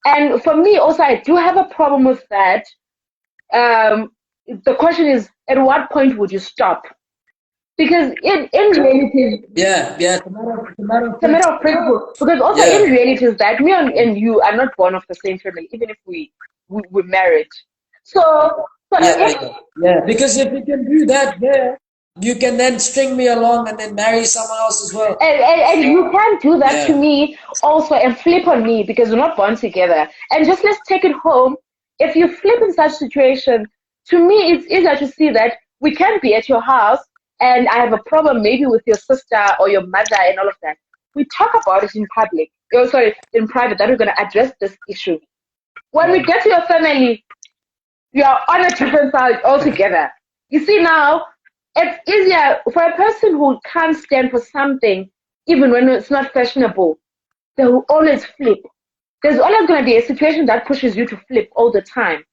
And for me also I do have a problem with that. The question is at what point would you stop? Because in reality Yeah. It's a matter of it's a matter of principle. principle. Because also in Yeah. reality is that me and you are not born of the same family, even if we married. So so Yeah, if yeah, yeah. Because if you can do that there, you can then string me along and then marry someone else as well. and you can't do that to Yeah. me also and flip on me because we're not born together. And just let's take it home. If you flip in such situation, to me it's easier to see that we can be at your house and I have a problem maybe with your sister or your mother and all of that. We talk about it in public. Oh, sorry, in private, that we're going to address this issue. When we Yeah. get to your family, you are on a different side altogether. You see now, it's easier for a person who can't stand for something, even when it's not fashionable. They will always flip. There's always going to be a situation that pushes you to flip all the time,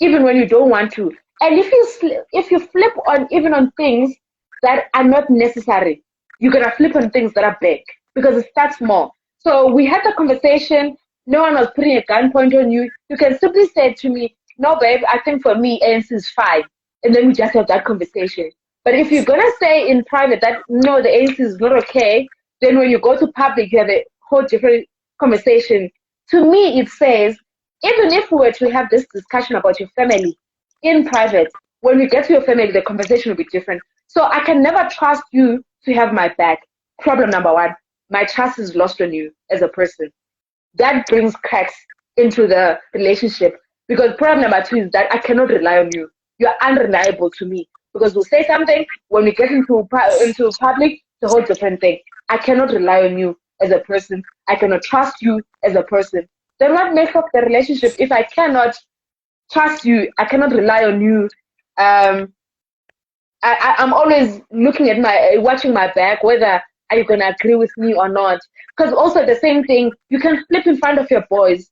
even when you don't want to. And if you flip on even on things that are not necessary, you're gonna flip on things that are big because it starts small. So we had the conversation. No one was putting a gunpoint on you. You can simply say to me, "No, babe, I think for me, ANC is fine," and then we just have that conversation. But if you're gonna say in private that no, the ANC is not okay, then when you go to public, you have a whole different conversation. To me, it says even if we were to have this discussion about your family in private, when we get to your family, the conversation will be different. So I can never trust you to have my back. Problem number one, my trust is lost on you as a person. That brings cracks into the relationship because problem number two is that I cannot rely on you. You're unreliable to me because we'll say something when we get into public, it's a whole different thing. I cannot rely on you as a person. I cannot trust you as a person. Then what makes up the relationship if I cannot trust you? I cannot rely on you. Um, I'm always looking at watching my back, whether are you gonna agree with me or not. Because also the same thing, you can flip in front of your boys.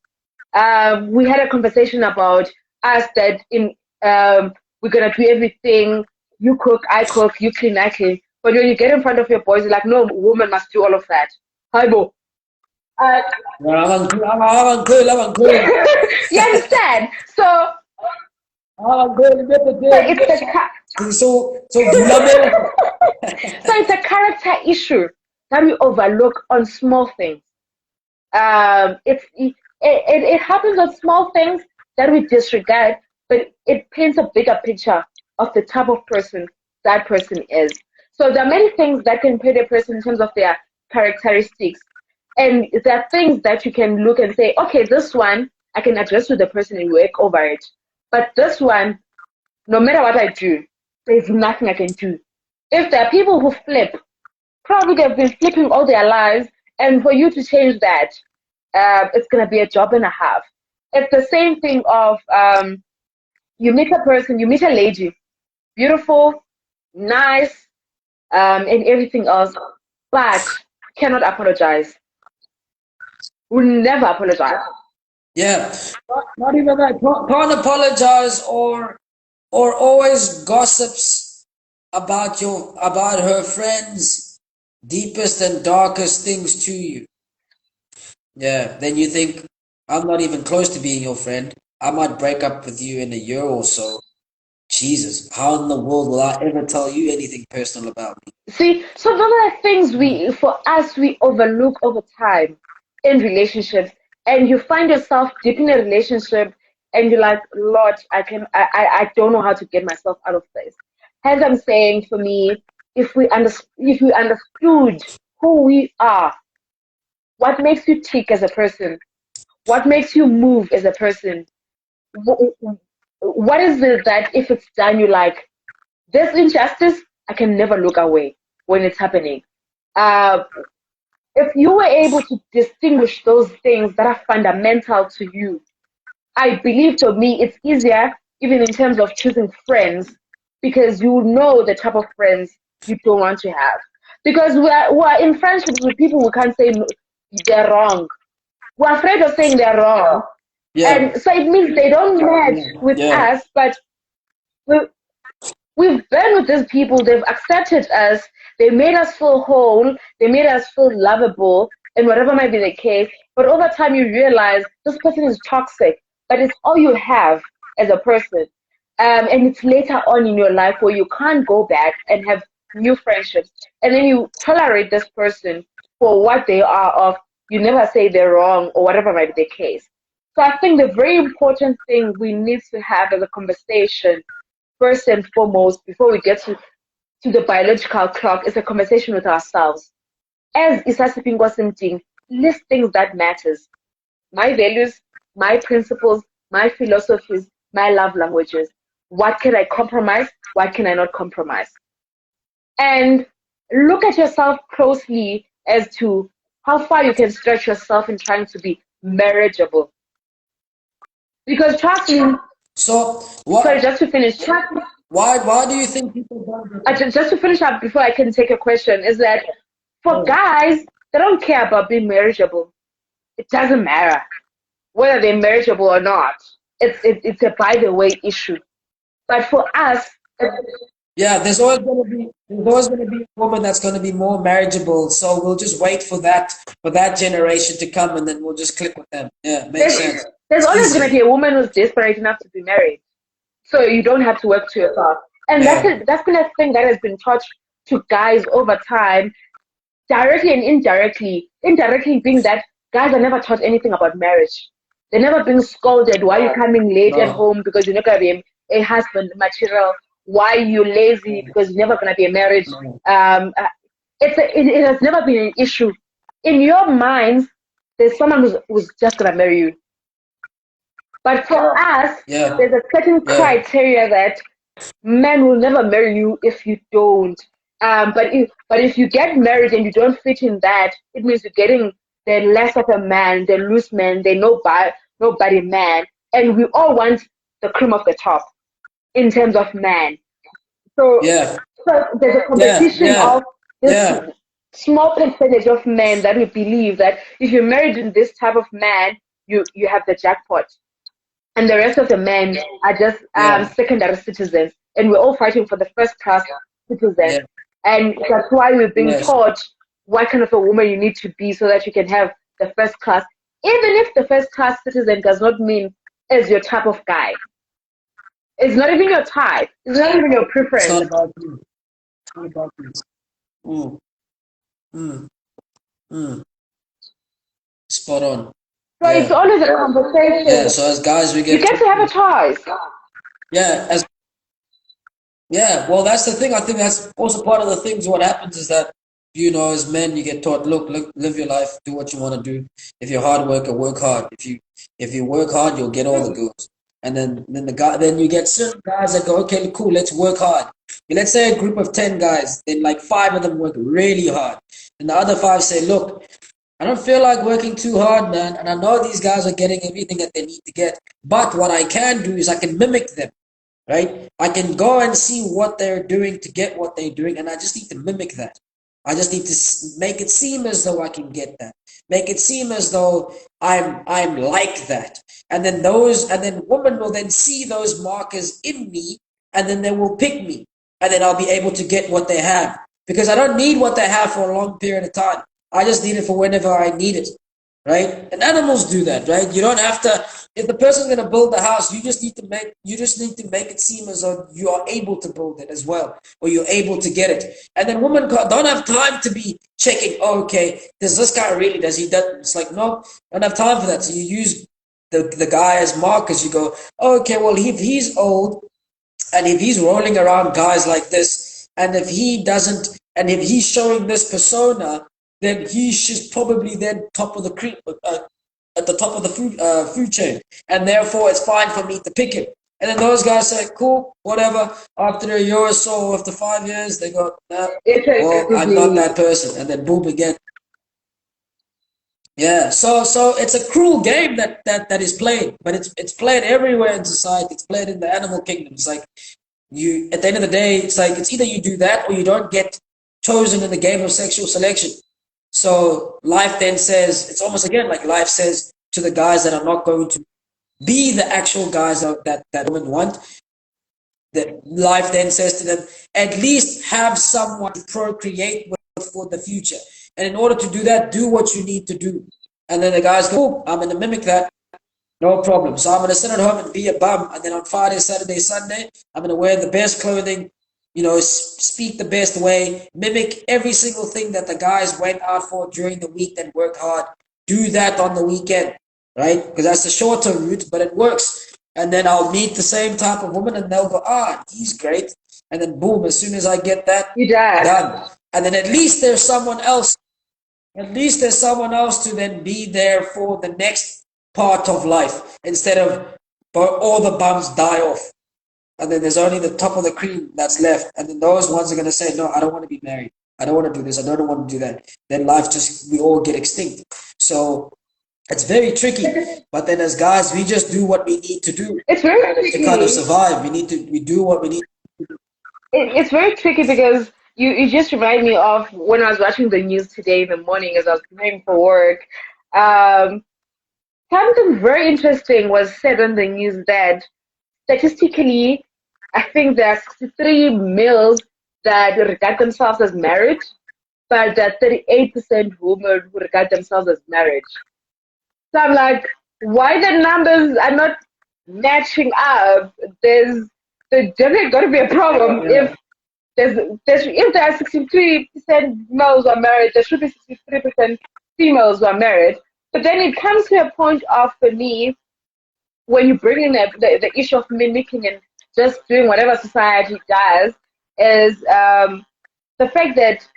We had a conversation about us that in we're gonna do everything. You cook, I cook, you clean, I clean. But when you get in front of your boys, you're like, no, woman must do all of that. Hi, Bo. Uh, Yeah, I'm cool. I'm cool. you understand? So, I'm cool. so it's the So vulnerable. so it's a character issue that we overlook on small things. It happens on small things that we disregard, but it paints a bigger picture of the type of person that person is. So there are many things that can paint a person in terms of their characteristics, and there are things that you can look and say, okay, this one I can address with the person and work over it, but this one, no matter what I do, there's nothing I can do. If there are people who flip, probably they've been flipping all their lives, and for you to change that, it's gonna be a job and a half. It's the same thing of you meet a person, you meet a lady, beautiful, nice, and everything else, but cannot apologize. Will never apologize. Yeah. Not even that. Can't apologize or always gossips about her friends' deepest and darkest things to you. Yeah. Then you think I'm not even close to being your friend. I might break up with you in a year or so. Jesus, how in the world will I ever tell you anything personal about me? See, so those are the things for us, we overlook over time in relationships. And you find yourself deep in a relationship and you're like, Lord, I don't know how to get myself out of this. As I'm saying, for me, if we understood who we are, what makes you tick as a person, what makes you move as a person, what is it that if it's done, you like, this injustice, I can never look away when it's happening. Uh, if you were able to distinguish those things that are fundamental to you, I believe for me it's easier, even in terms of choosing friends, because you know the type of friends you don't want to have. because we're in friendships with people who can't say no, they're wrong. We're afraid of saying they're wrong. Yeah. And so it means they don't match with Yeah. us, but we, we've been with these people, they've accepted us, they made us feel whole, they made us feel lovable, and whatever might be the case. But over time, you realize this person is toxic, but it's all you have as a person. And it's later on in your life where you can't go back and have new friendships. And then you tolerate this person for what they are of. You never say they're wrong or whatever might be the case. So I think the very important thing we need to have as a conversation, first and foremost, before we get to the biological clock, is a conversation with ourselves. As Isasipin Simting, list things that matters. My values, my principles, my philosophies, my love languages. What can I compromise? What can I not compromise? And look at yourself closely as to how far you can stretch yourself in trying to be marriageable. Because trust me, So sorry, what? just to finish, trust me, Why do you think people don't get just to finish up before I can take a question, is that for it? guys, they don't care about being marriageable. It doesn't matter whether they're marriageable or not. It's a by the way issue. But for us, Yeah, there's always gonna be a woman that's gonna be more marriageable. So we'll just wait for that generation to come, and then we'll just click with them. Yeah, makes there's, sense. there's It's always going to easier. be a woman who's desperate enough to be married. So you don't have to work to yourself. And Yeah, that's been a thing that has been taught to guys over time, directly and indirectly. Indirectly being that guys are never taught anything about marriage. They're never being scolded why you coming late at no, home because you're not gonna be a husband material. Why you lazy because you're never gonna be a marriage. no. It has never been an issue. In your minds, there's someone who's just gonna marry you. But for us, Yeah, there's a certain yeah, criteria that men will never marry you if you don't. But if you get married and you don't fit in that, it means you're getting the less of a man, the loose man, the nobody man, and we all want the cream of the top in terms of man. So, yeah, so there's a yeah, competition yeah, of this yeah, small percentage of men that we believe that if you're married in this type of man, you have the jackpot, and the rest of the men are just yeah, secondary citizens, and we're all fighting for the first class citizen. yeah, And that's why we're being yes. taught what kind of a woman you need to be so that you can have the first class, even if the first class citizen does not mean as your type of guy. It's not even your type. It's not even your It's preference. not about you. It's not about you. Mm, mm, mm. Spot on. So it's Yeah, always a yeah. conversation. So as guys, we You get get to have a choice. yeah, as yeah, well, that's the thing. I think that's also part of the things. What happens is that, as men, you get taught, look, live your life, do what you want to do. If you're a hard worker, work hard. If you work hard, you'll get all the girls. And then you get certain guys that go, okay, cool, let's work hard. Let's say a group of 10 guys, then like five of them work really hard, and the other five say, look, I don't feel like working too hard, man, and I know these guys are getting everything that they need to get, but what I can do is I can mimic them, right? I can go and see what they're doing to get what they're doing, and I just need to mimic that. I just need to make it seem as though I can get that. Make it seem as though I'm like that, and then women will then see those markers in me, and then they will pick me, and then I'll be able to get what they have because I don't need what they have for a long period of time. I just need it for whenever I need it, right? And animals do that, right? You don't have to. If the person's gonna build the house, you just need to make it seem as though you are able to build it as well, or you're able to get it. And then women don't have time to be checking. Oh, okay, does this guy really? Does he? Does it's like no, don't have time for that. So you use the guy as markers. You go, oh, okay, well, if he's old and if he's rolling around guys like this, and if he's showing this persona, then he should probably then top of the creep, at the top of the food chain, and therefore it's fine for me to pick him. And then those guys say, "Cool, whatever." After a year or so, after 5 years, they go, nah, "Well, I'm not Exactly. that person," and then boom again. Yeah, so it's a cruel game that is played, but it's played everywhere in society. It's played in the animal kingdom. It's like you at the end of the day, it's like it's either you do that or you don't get chosen in the game of sexual selection. So life then says, it's almost again like life says to the guys that are not going to be the actual guys that women want, that life then says to them, at least have someone to procreate with for the future. And in order to do that, do what you need to do. And then the guys go, oh, I'm going to mimic that. No problem. So I'm going to sit at home and be a bum. And then on Friday, Saturday, Sunday, I'm going to wear the best clothing, speak the best way, mimic every single thing that the guys went out for during the week that worked hard. Do that on the weekend, right? Because that's the shorter route, but it works. And then I'll meet the same type of woman and they'll go, he's great. And then boom, as soon as I get that, done. And then at least there's someone else. At least there's someone else to then be there for the next part of life instead of all the bums die off. And then there's only the top of the cream that's left. And then those ones are going to say, no, I don't want to be married. I don't want to do this. I don't want to do that. Then life we all get extinct. So it's very tricky. But then as guys, we just do what we need to do. It's very tricky. To kind of survive. We do what we need to do. It's very tricky because you just remind me of when I was watching the news today in the morning as I was preparing for work. Something very interesting was said on the news that statistically, I think there are 63 males that regard themselves as married, but there are 38% women who regard themselves as married. So I'm like, why the numbers are not matching up? There's definitely got to be a problem. If there are 63% males who are married, there should be 63% females who are married. But then it comes to a point of, for me, when you bring in the issue of mimicking and just doing whatever society does, is the fact that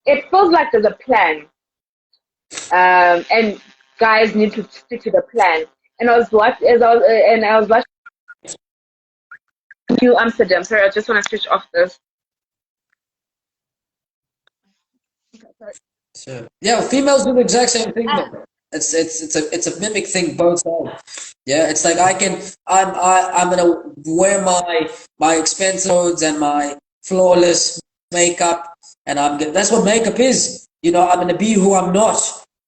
it feels like there's a plan, and guys need to stick to the plan. And I was watching New Amsterdam. Sorry, I just want to switch off this. Sure. Yeah, females do the exact same thing though. It's a mimic thing both sides. Yeah, it's like I'm gonna wear my expensive clothes and my flawless makeup, and that's what makeup is. I'm gonna be who I'm not,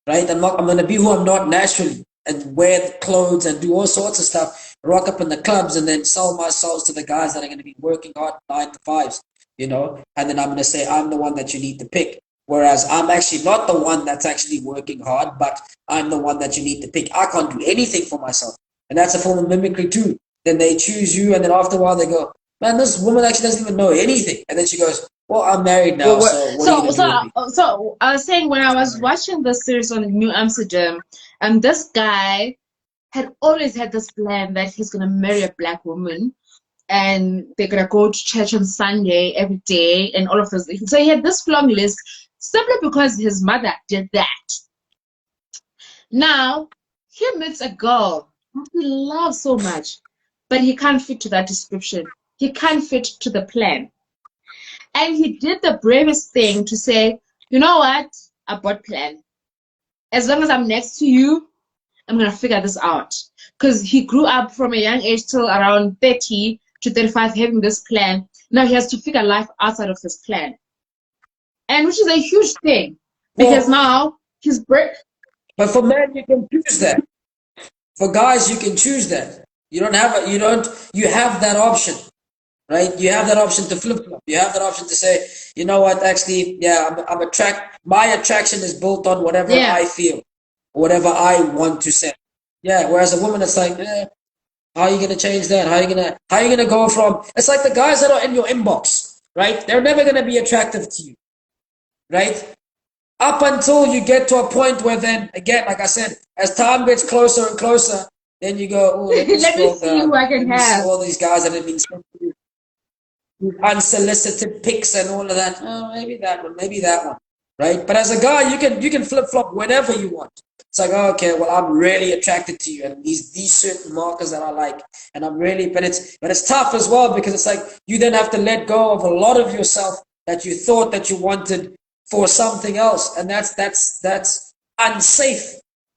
right? I'm gonna be who I'm not naturally, and wear clothes and do all sorts of stuff, rock up in the clubs, and then sell my souls to the guys that are gonna be working hard 9 to 5s, and then I'm gonna say I'm the one that you need to pick. Whereas I'm actually not the one that's actually working hard, but I'm the one that you need to pick. I can't do anything for myself. And that's a form of mimicry too. Then they choose you, and then after a while they go, man, this woman actually doesn't even know anything. And then she goes, well, I'm married now, so what are you gonna do? So I was saying, when I was watching the series on New Amsterdam, and this guy had always had this plan that he's going to marry a black woman, and they're going to go to church on Sunday every day, and all of this. So he had this long list, simply because his mother did that. Now, he meets a girl who he loves so much, but he can't fit to that description. He can't fit to the plan. And he did the bravest thing to say, you know what? I bought plan. As long as I'm next to you, I'm going to figure this out. Because he grew up from a young age till around 30 to 35 having this plan. Now he has to figure life outside of his plan. And which is a huge thing, because now he's break. But for men, you can choose that. For guys, you can choose that. You have that option, right? You have that option to flip flop. You have that option to say, you know what? Actually, yeah, my attraction is built on whatever I feel, whatever I want to say. Yeah. Whereas a woman, it's like, how are you gonna change that? How are you gonna go from? It's like the guys that are in your inbox, right? They're never gonna be attractive to you. Right? Up until you get to a point where then, again, like I said, as time gets closer and closer, then you go, oh, let me see who I can have. All these guys that have been sent to you, unsolicited pics and all of that. Oh, maybe that one, right? But as a guy, you can flip flop whenever you want. It's like, oh, okay, well, I'm really attracted to you, and these certain markers that I like, and I'm really, but it's tough as well, because it's like you then have to let go of a lot of yourself that you thought that you wanted for something else, and that's unsafe,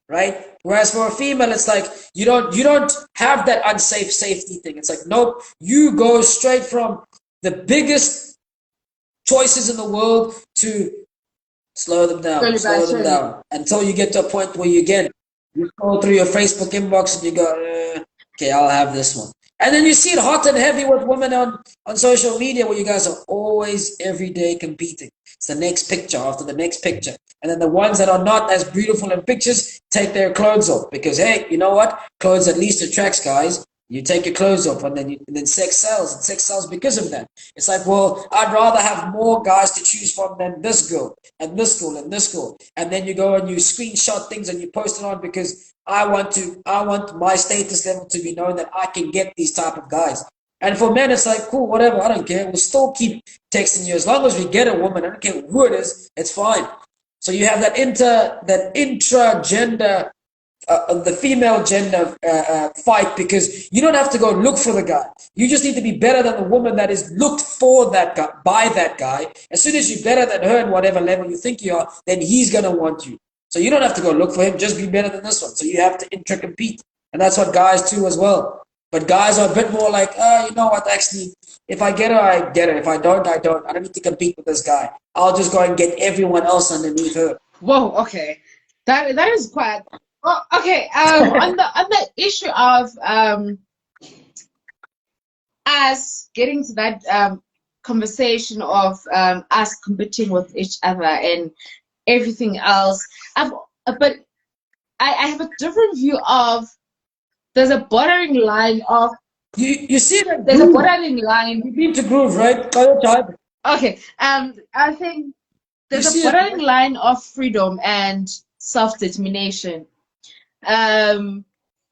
right? Whereas for a female, it's like you don't have that unsafe safety thing. It's like, nope, you go straight from the biggest choices in the world to slow them down, slow them down, until you get to a point where you scroll through your Facebook inbox and you go, okay, I'll have this one. And then you see it hot and heavy with women on social media where you guys are always every day competing. It's the next picture after the next picture. And then the ones that are not as beautiful in pictures take their clothes off because, hey, you know what? Clothes at least attracts guys. You take your clothes off and then sex sells. And sex sells because of that. It's like, well, I'd rather have more guys to choose from than this girl and this girl and this girl. And then you go and you screenshot things and you post it on because I want my status level to be known that I can get these type of guys. And for men, it's like, cool, whatever, I don't care. We'll still keep texting you. As long as we get a woman, I don't care who it is, it's fine. So you have that intra-gender, the female gender fight because you don't have to go look for the guy. You just need to be better than the woman that is looked for that guy, by that guy. As soon as you're better than her in whatever level you think you are, then he's going to want you. So you don't have to go look for him, just be better than this one. So you have to intra-compete. And that's what guys do as well. But guys are a bit more like, you know what, actually, if I get her, I get her. If I don't, I don't. I don't need to compete with this guy. I'll just go and get everyone else underneath her. Whoa, okay. That is quite... Well, okay, on the issue of us getting to that conversation of us competing with each other and everything else, but I have a different view of there's a bordering line of you see that there's a bordering line. You need to groove, right? Okay, I think there's a bordering line of freedom and self-determination.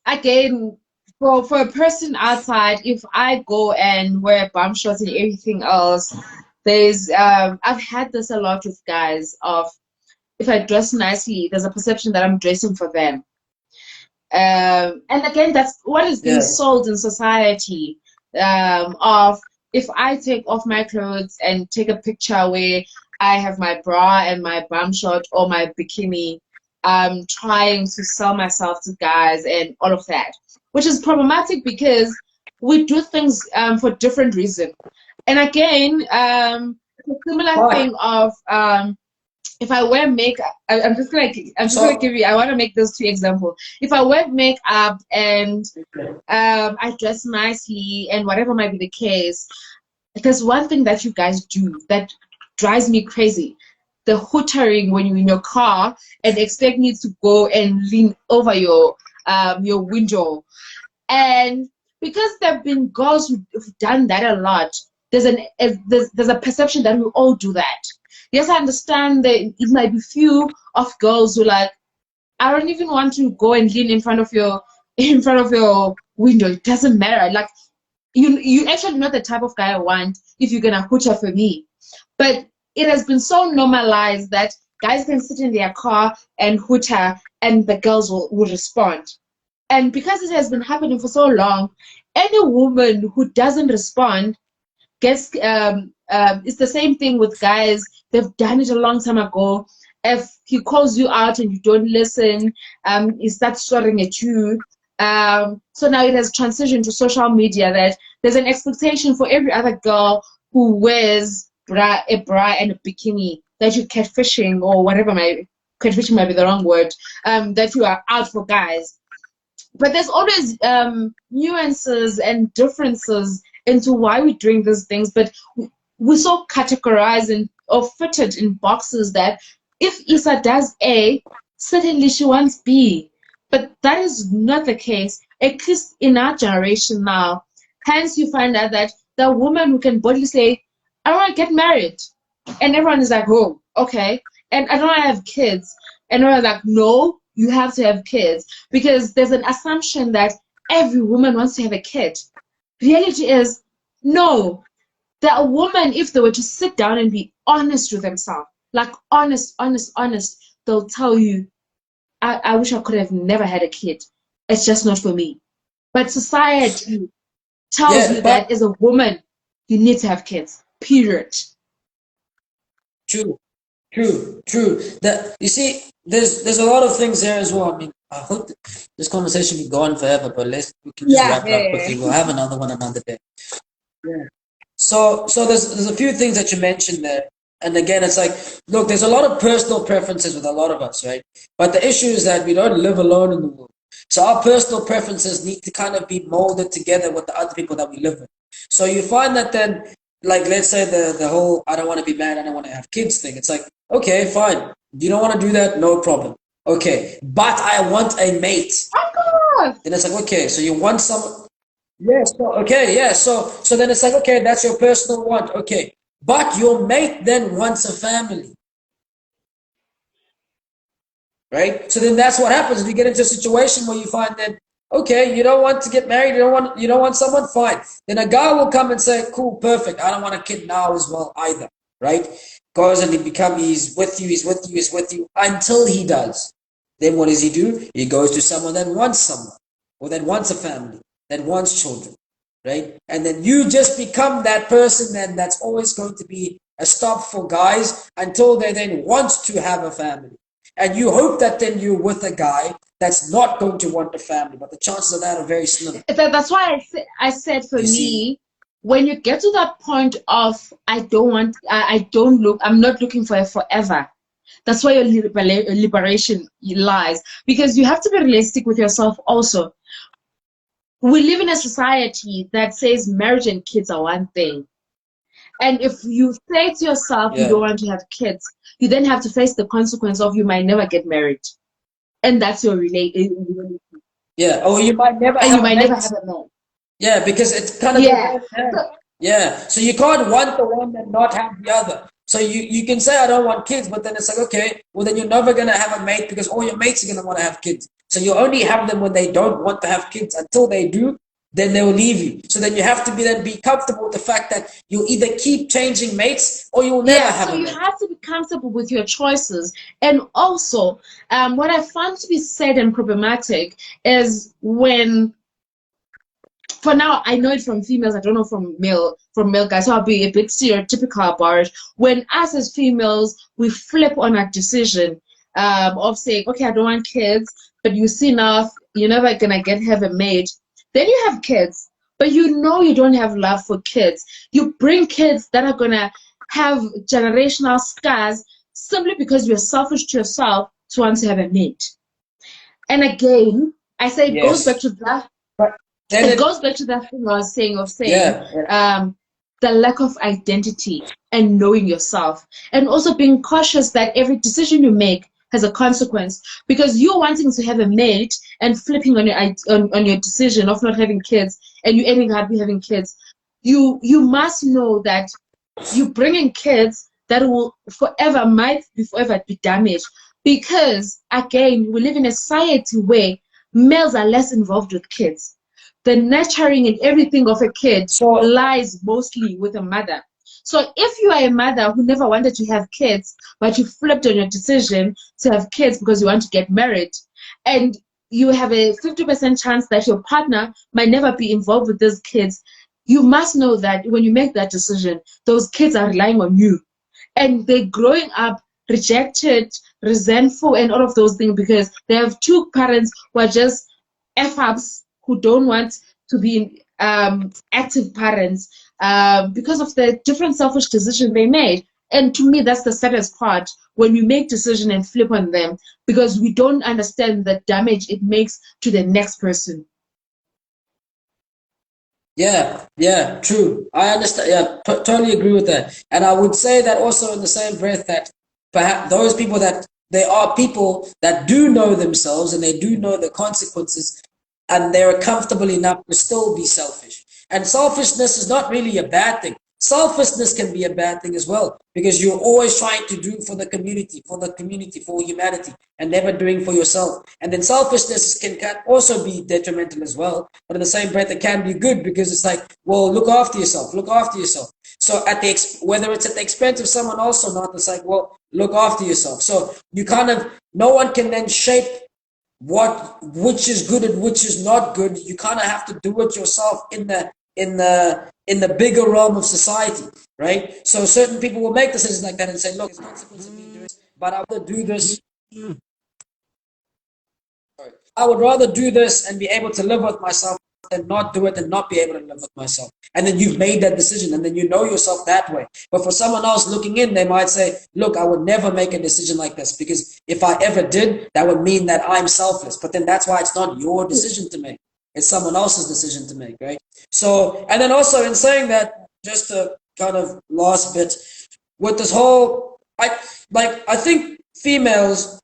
Again, for a person outside, if I go and wear bum shorts and everything else, there's I've had this a lot with guys of if I dress nicely, there's a perception that I'm dressing for them. And again, that's what is being sold in society, of if I take off my clothes and take a picture where I have my bra and my bum short or my bikini, trying to sell myself to guys and all of that, which is problematic because we do things for different reasons. And again, a similar thing of if I wear makeup, I'm just gonna give you. I want to make those two examples. If I wear makeup and I dress nicely and whatever might be the case, there's one thing that you guys do that drives me crazy. The hootering when you're in your car and expect me to go and lean over your window. And because there have been girls who've done that a lot, there's a perception that we all do that. Yes, I understand that it might be few of girls who like, I don't even want to go and lean in front of your window. It doesn't matter. Like you actually know the type of guy I want if you're gonna hooter for me. But it has been so normalized that guys can sit in their car and hooter and the girls will respond. And because it has been happening for so long, any woman who doesn't respond gets it's the same thing with guys. They've done it a long time ago. If he calls you out and you don't listen, he starts swearing at you. So now it has transitioned to social media that there's an expectation for every other girl who wears a bra and a bikini that you're catfishing or whatever. Catfishing might be the wrong word. That you are out for guys. But there's always nuances and differences into why we're doing these things. But we're so categorized or fitted in boxes that if Isa does A, certainly she wants B. But that is not the case, at least in our generation now. Hence, you find out that the woman who can boldly say, I don't want to get married. And everyone is like, oh, okay. And I don't want to have kids. And everyone's like, no, you have to have kids. Because there's an assumption that every woman wants to have a kid. Reality is, no. That a woman, if they were to sit down and be honest with themselves, like honest, they'll tell you, I wish I could have never had a kid. It's just not for me. But society tells you that as a woman, you need to have kids. Period. True. That you see, there's a lot of things there as well. I mean, I hope this conversation can go on forever, but we can just wrap it up quickly. We'll have another one another day. Yeah. So there's a few things that you mentioned there. And again, it's like, look, there's a lot of personal preferences with a lot of us, right? But the issue is that we don't live alone in the world. So our personal preferences need to kind of be molded together with the other people that we live with. So you find that then, like, let's say the whole I don't want to be married, I don't want to have kids thing. It's like, okay, fine. You don't want to do that, no problem. Okay, but I want a mate. Of course. Then it's like, okay, so you want some. Yes. Okay. Yeah. So then it's like, okay, that's your personal want. Okay, but your mate then wants a family, right? So then that's what happens. We get into a situation where you find that, okay, you don't want to get married, you don't want someone, fine. Then a guy will come and say, cool, perfect. I don't want a kid now as well either, right? Goes and he's with you, he's with you until he does. Then what does he do? He goes to someone that wants someone, or that wants a family, that wants children, right? And then you just become that person then that's always going to be a stop for guys until they then want to have a family. And you hope that then you're with a guy that's not going to want a family, but the chances of that are very slim. That's why I said for You see? me, when you get to that point of I'm not looking for a forever. That's where your liberation lies, because you have to be realistic with yourself also. We live in a society that says marriage and kids are one thing. And if you say to yourself you Yeah. don't want to have kids, you then have to face the consequence of you might never get married. And that's your relationship. Yeah. Or you might never And have you might a never mate. have a man. Yeah, because it's kind of Yeah. yeah. So you can't want the one and not have the other. So you can say I don't want kids, but then it's like, okay, well then you're never gonna have a mate because all your mates are gonna want to have kids. So you only have them when they don't want to have kids. Until they do, then they will leave you. So then you have to be comfortable with the fact that you'll either keep changing mates or you'll never Yeah, have so a you mate. have to be comfortable with your choices. And also, what I found to be sad and problematic is when, for now, I know it from females, I don't know from male guys, so I'll be a bit stereotypical about it. When us as females, we flip on our decision of saying, okay, I don't want kids, but you see now you're never gonna have a mate. Then you have kids, but you know you don't have love for kids. You bring kids that are gonna have generational scars simply because you're selfish to yourself to want to have a mate. And again, I say it goes back Yes. to that. But then It goes back to that thing I was saying yeah. the lack of identity and knowing yourself, and also being cautious that every decision you make has a consequence, because you're wanting to have a mate and flipping on your decision of not having kids, and you ending up having kids. You must know that you bringing kids that might forever be damaged, because again we live in a society where males are less involved with kids. The nurturing and everything of a kid So lies mostly with a mother. So if you are a mother who never wanted to have kids, but you flipped on your decision to have kids because you want to get married, and you have a 50% chance that your partner might never be involved with those kids, you must know that when you make that decision, those kids are relying on you. And they're growing up rejected, resentful, and all of those things because they have two parents who are just F-ups who don't want to be active parents because of the different selfish decisions they made. And to me, that's the saddest part, when we make decisions and flip on them because we don't understand the damage it makes to the next person. yeah, true. I understand. Yeah, totally agree with that. And I would say that also in the same breath that perhaps those people that they are people that do know themselves and they do know the consequences, and they're comfortable enough to still be selfish. And selfishness is not really a bad thing. Selfishness can be a bad thing as well because you're always trying to do for the community, for humanity, and never doing for yourself. And then selfishness can also be detrimental as well. But in the same breath, it can be good because it's like, well, look after yourself, look after yourself. So whether it's at the expense of someone else or not, it's like, well, look after yourself. So you kind of, no one can then shape which is good and which is not good. You kind of have to do it yourself in the bigger realm of society, right? So certain people will make decisions like that and say, look, there's consequences of me doing this, but I would rather do this and be able to live with myself than not do it and not be able to live with myself. And then you've made that decision, and then you know yourself that way. But for someone else looking in, they might say, look, I would never make a decision like this, because if I ever did, that would mean that I'm selfless. But then that's why it's not your decision to make. It's someone else's decision to make, right? So, and then also in saying that, just a kind of last bit, with this whole, I think females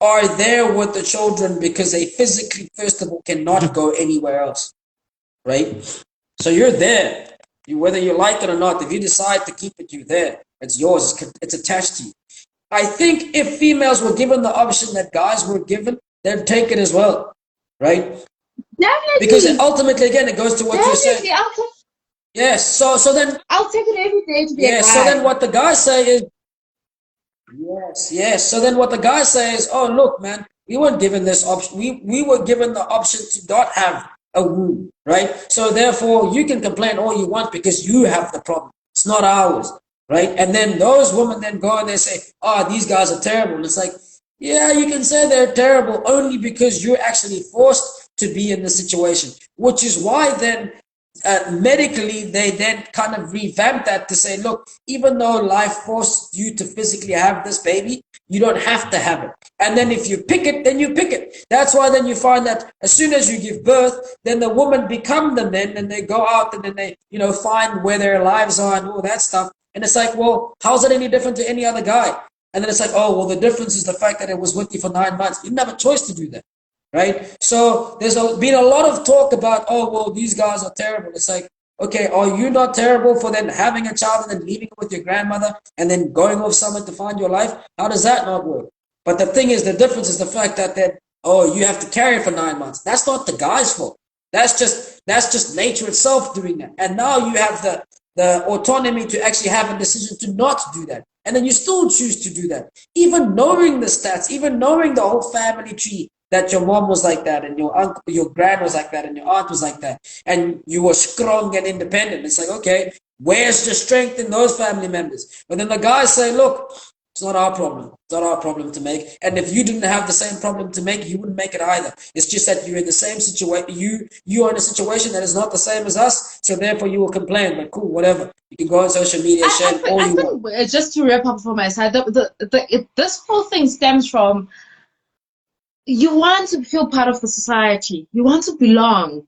are there with the children because they physically, first of all, cannot go anywhere else, right? So you're there. Whether you like it or not, if you decide to keep it, you're there. It's yours. It's attached to you. I think if females were given the option that guys were given, they'd take it as well, right? Definitely. Because ultimately, again, it goes to what you said. Yes. So then I'll take it every day to be a guy. So then what the guys say is, yes. So then what the guys say is, oh, look, man, we weren't given this option. We were given the option to not have a womb, right? So therefore, you can complain all you want because you have the problem. It's not ours, right? And then those women then go and they say, oh, these guys are terrible. And it's like, yeah, you can say they're terrible only because you're actually forced to be in the situation, which is why then medically they then kind of revamp that to say, look, even though life forced you to physically have this baby, you don't have to have it. And then if you pick it, then you pick it. That's why then you find that as soon as you give birth, then the woman become the men, and they go out and then they, find where their lives are and all that stuff. And it's like, well, how's it any different to any other guy? And then it's like, oh, well, the difference is the fact that it was with you for 9 months. You didn't have a choice to do that. Right? So there's been a lot of talk about, oh, well, these guys are terrible. It's like, okay, are you not terrible for then having a child and then leaving it with your grandmother and then going off somewhere to find your life? How does that not work? But the thing is, the difference is the fact that you have to carry it for 9 months. That's not the guy's fault. That's just nature itself doing that. And now you have the autonomy to actually have a decision to not do that. And then you still choose to do that. Even knowing the stats, even knowing the whole family tree, that your mom was like that, and your uncle, your grand was like that, and your aunt was like that, and you were strong and independent. It's like, okay, where's the strength in those family members? But then the guys say, look, it's not our problem. It's not our problem to make. And if you didn't have the same problem to make, you wouldn't make it either. It's just that you're in the same situation. You are in a situation that is not the same as us, so therefore you will complain. But cool, whatever. You can go on social media, share all you want. Just to wrap up for my side, this whole thing stems from, you want to feel part of the society. You want to belong.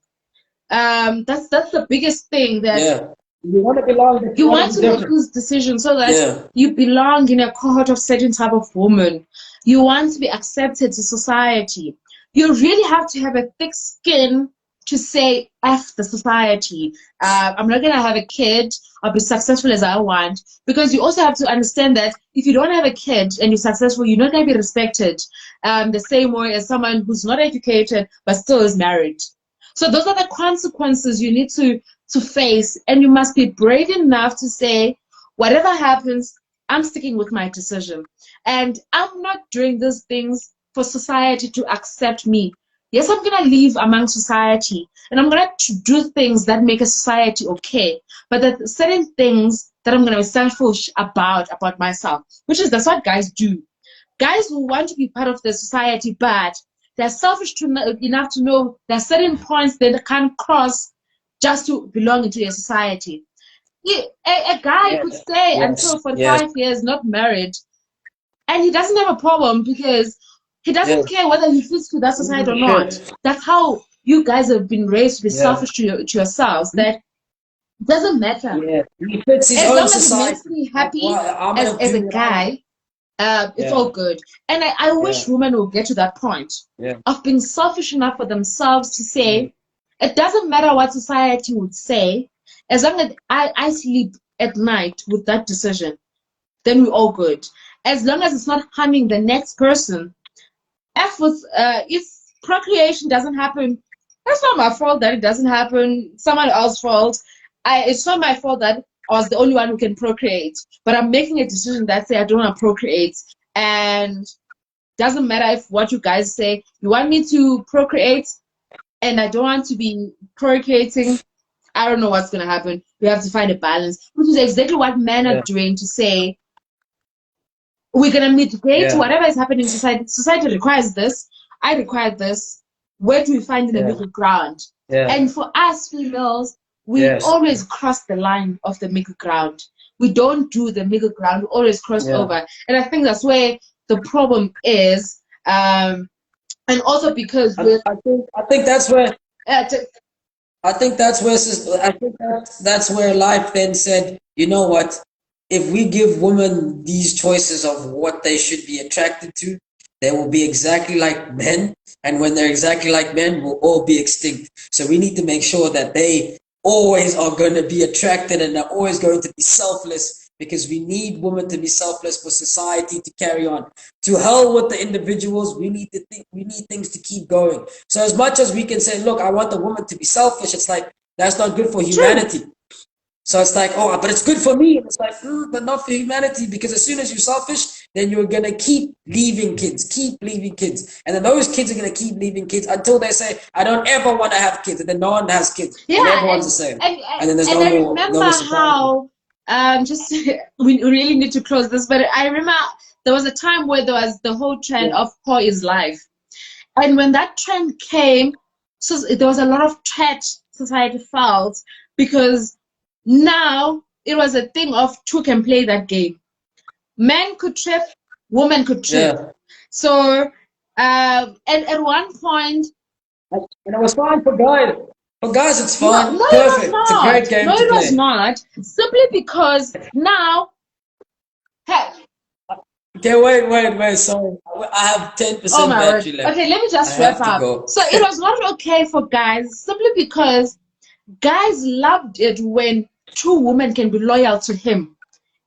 That's the biggest thing. That you want to belong. You want to make this decision so that you belong in a cohort of certain type of woman. You want to be accepted to society. You really have to have a thick skin to say, F the society. I'm not going to have a kid. I'll be successful as I want. Because you also have to understand that if you don't have a kid and you're successful, you're not going to be respected the same way as someone who's not educated but still is married. So those are the consequences you need to face. And you must be brave enough to say, whatever happens, I'm sticking with my decision. And I'm not doing these things for society to accept me. Yes, I'm going to live among society, and I'm going to do things that make a society okay. But there's certain things that I'm going to be selfish about myself, that's what guys do. Guys who want to be part of the society, but they're selfish enough to know there are certain points that they can't cross just to belong into a society. A guy could stay until 45 years not married, and he doesn't have a problem because he doesn't care whether he fits to that society or not. That's how you guys have been raised to be selfish to yourselves. That it doesn't matter. He fits his as own long as society. he makes me happy as a guy, it's all good. And I wish women will get to that point of being selfish enough for themselves to say, it doesn't matter what society would say, as long as I sleep at night with that decision, then we're all good. As long as it's not harming the next person. If procreation doesn't happen, that's not my fault that it doesn't happen. Someone else's fault. It's not my fault that I was the only one who can procreate. But I'm making a decision that say I don't want to procreate. And doesn't matter if what you guys say, you want me to procreate and I don't want to be procreating, I don't know what's going to happen. We have to find a balance, which is exactly what men are doing to say, we're going to mitigate whatever is happening in society. Society requires this. I require this. where do we find the Yeah. middle ground? Yeah. And for us females, we Yes. always cross the line of the middle ground. We don't do the middle ground. We always cross Yeah. over. And I think that's where the problem is. And also because with I think that's where uh, I think that's where that's where life then said, you know what? If we give women these choices of what they should be attracted to, they will be exactly like men. And when they're exactly like men, we'll all be extinct. So we need to make sure that they always are going to be attracted and they're always going to be selfless because we need women to be selfless for society to carry on. To hell with the individuals, we need to think, we need things to keep going. So as much as we can say, look, I want the woman to be selfish, it's like that's not good for humanity. So it's like, oh, but it's good for me. And it's like, but not for humanity, because as soon as you're selfish, then you're going to keep leaving kids. And then those kids are going to keep leaving kids until they say, I don't ever want to have kids. And then no one has kids. yeah, and everyone's the same. And then there's no I more, remember no more survival. how just we really need to close this, but I remember there was a time where there was the whole trend of whore is life. And when that trend came, so there was a lot of threat society felt because now it was a thing of two can play that game. Men could trip, women could trip. Yeah. So and at one point, And it was fine for guys. For guys, it's fine. no, Perfect. it was It's a not. great game No, to it was play. not. Simply because now, hey, Okay, wait. Sorry. I have 10% oh my word. battery left. Okay, let me just I wrap have to up. go. So it was not okay for guys simply because guys loved it when two women can be loyal to him,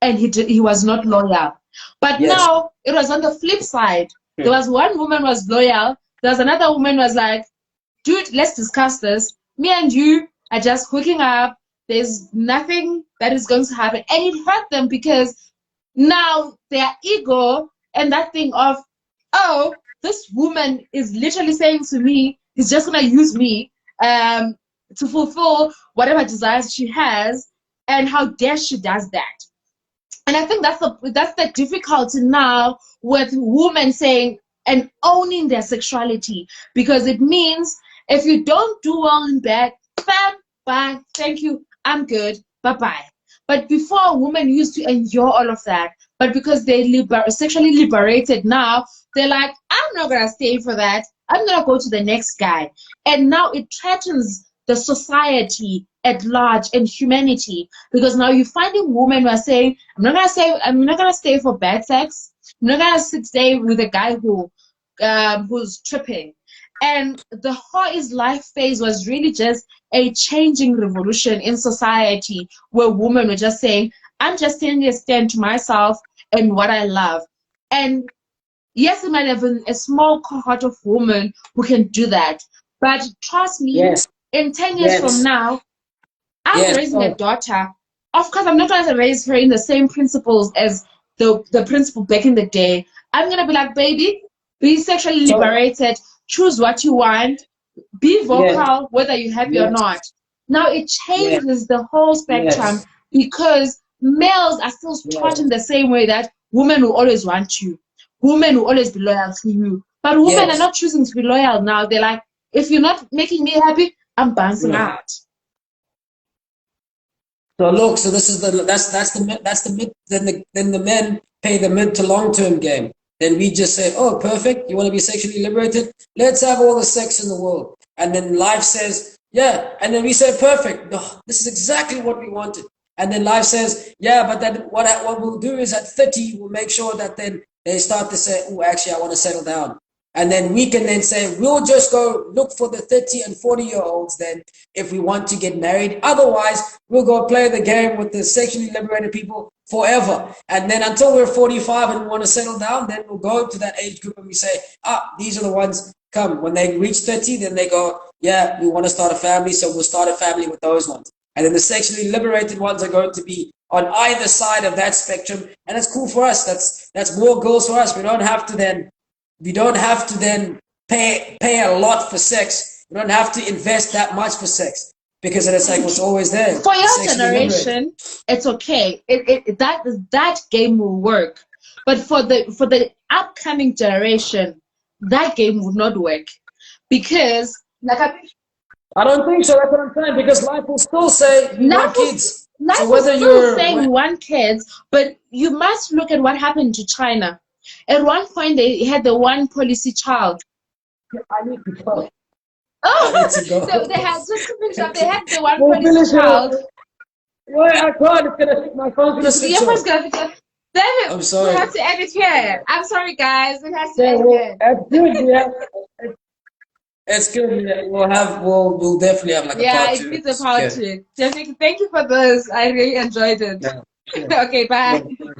and he was not loyal. But Yes. now it was on the flip side. There was one woman was loyal. There was another woman was like, dude, let's discuss this. Me and you are just hooking up. There's nothing that is going to happen. And it hurt them because now their ego and that thing of, oh, this woman is literally saying to me, he's just going to use me to fulfill whatever desires she has, and how dare she does that. And I think that's the difficulty now with women saying and owning their sexuality, because it means if you don't do well in bed, bam, bye, thank you, I'm good, bye bye. But before, a woman used to endure all of that, but because they're sexually liberated now, they're like, I'm not gonna stay for that. I'm gonna go to the next guy, and now it threatens the society at large and humanity, because now you're finding women who are saying, I'm not gonna stay for bad sex. I'm not gonna stay with a guy who's tripping. And the whore is life phase was really just a changing revolution in society where women were just saying, I'm just taking a stand to myself and what I love. And yes, it might have been a small cohort of women who can do that. But trust me, Yes. in 10 years from Yes. now, I'm Yes. raising a daughter. Of course, I'm not going to raise her in the same principles as the principle back in the day. I'm going to be like, baby, be sexually So- liberated, choose what you want, be vocal, whether you're happy or Yes. not. Now it changes the whole spectrum because males are still taught in the same way that women will always want you, women will always be loyal to you. But women Yes. are not choosing to be loyal now. They're like, if you're not making me happy, I'm bouncing Yeah. out. So look, so this is that's the mid. Then the men pay the mid to long term game. Then we just say, oh, perfect. You want to be sexually liberated? Let's have all the sex in the world. And then life says, yeah. And then we say, perfect. No, this is exactly what we wanted. And then life says, yeah, but then what we'll do is at 30, we'll make sure that then they start to say, oh, actually, I want to settle down. And then we can then say, we'll just go look for the 30 and 40-year-olds then if we want to get married. Otherwise, we'll go play the game with the sexually liberated people forever. And then until we're 45 and we want to settle down, then we'll go to that age group and we say, these are the ones, come. When they reach 30, then they go, yeah, we want to start a family, so we'll start a family with those ones. And then the sexually liberated ones are going to be on either side of that spectrum. And it's cool for us. That's more girls for us. We don't have to then pay a lot for sex. We don't have to invest that much for sex because it's like what's always there. For your Sexually generation, liberated. it's okay. That game will work. But for the upcoming generation, that game would not work. because like I don't think so. That's what I'm saying. Because life will still say you want kids. life So is whether still you're saying we want kids, but you must look at what happened to China. At one point, they had the one policy child. I need to go. Oh, I need to go. so they had just to finish up. They had the one We'll policy finish it child. up. Wait, I can't. It's gonna. My phone's gonna switch Your phone's off. gonna fix. Damn it! I'm We sorry. have to end it here. I'm sorry, guys. It has to Yeah, end well, here. that's good. Yeah, it's good. Yeah, we'll definitely have like a Yeah, part it two. needs a part Okay. two. Definitely. Thank you for this. I really enjoyed it. Yeah. Sure. Okay, bye. Well,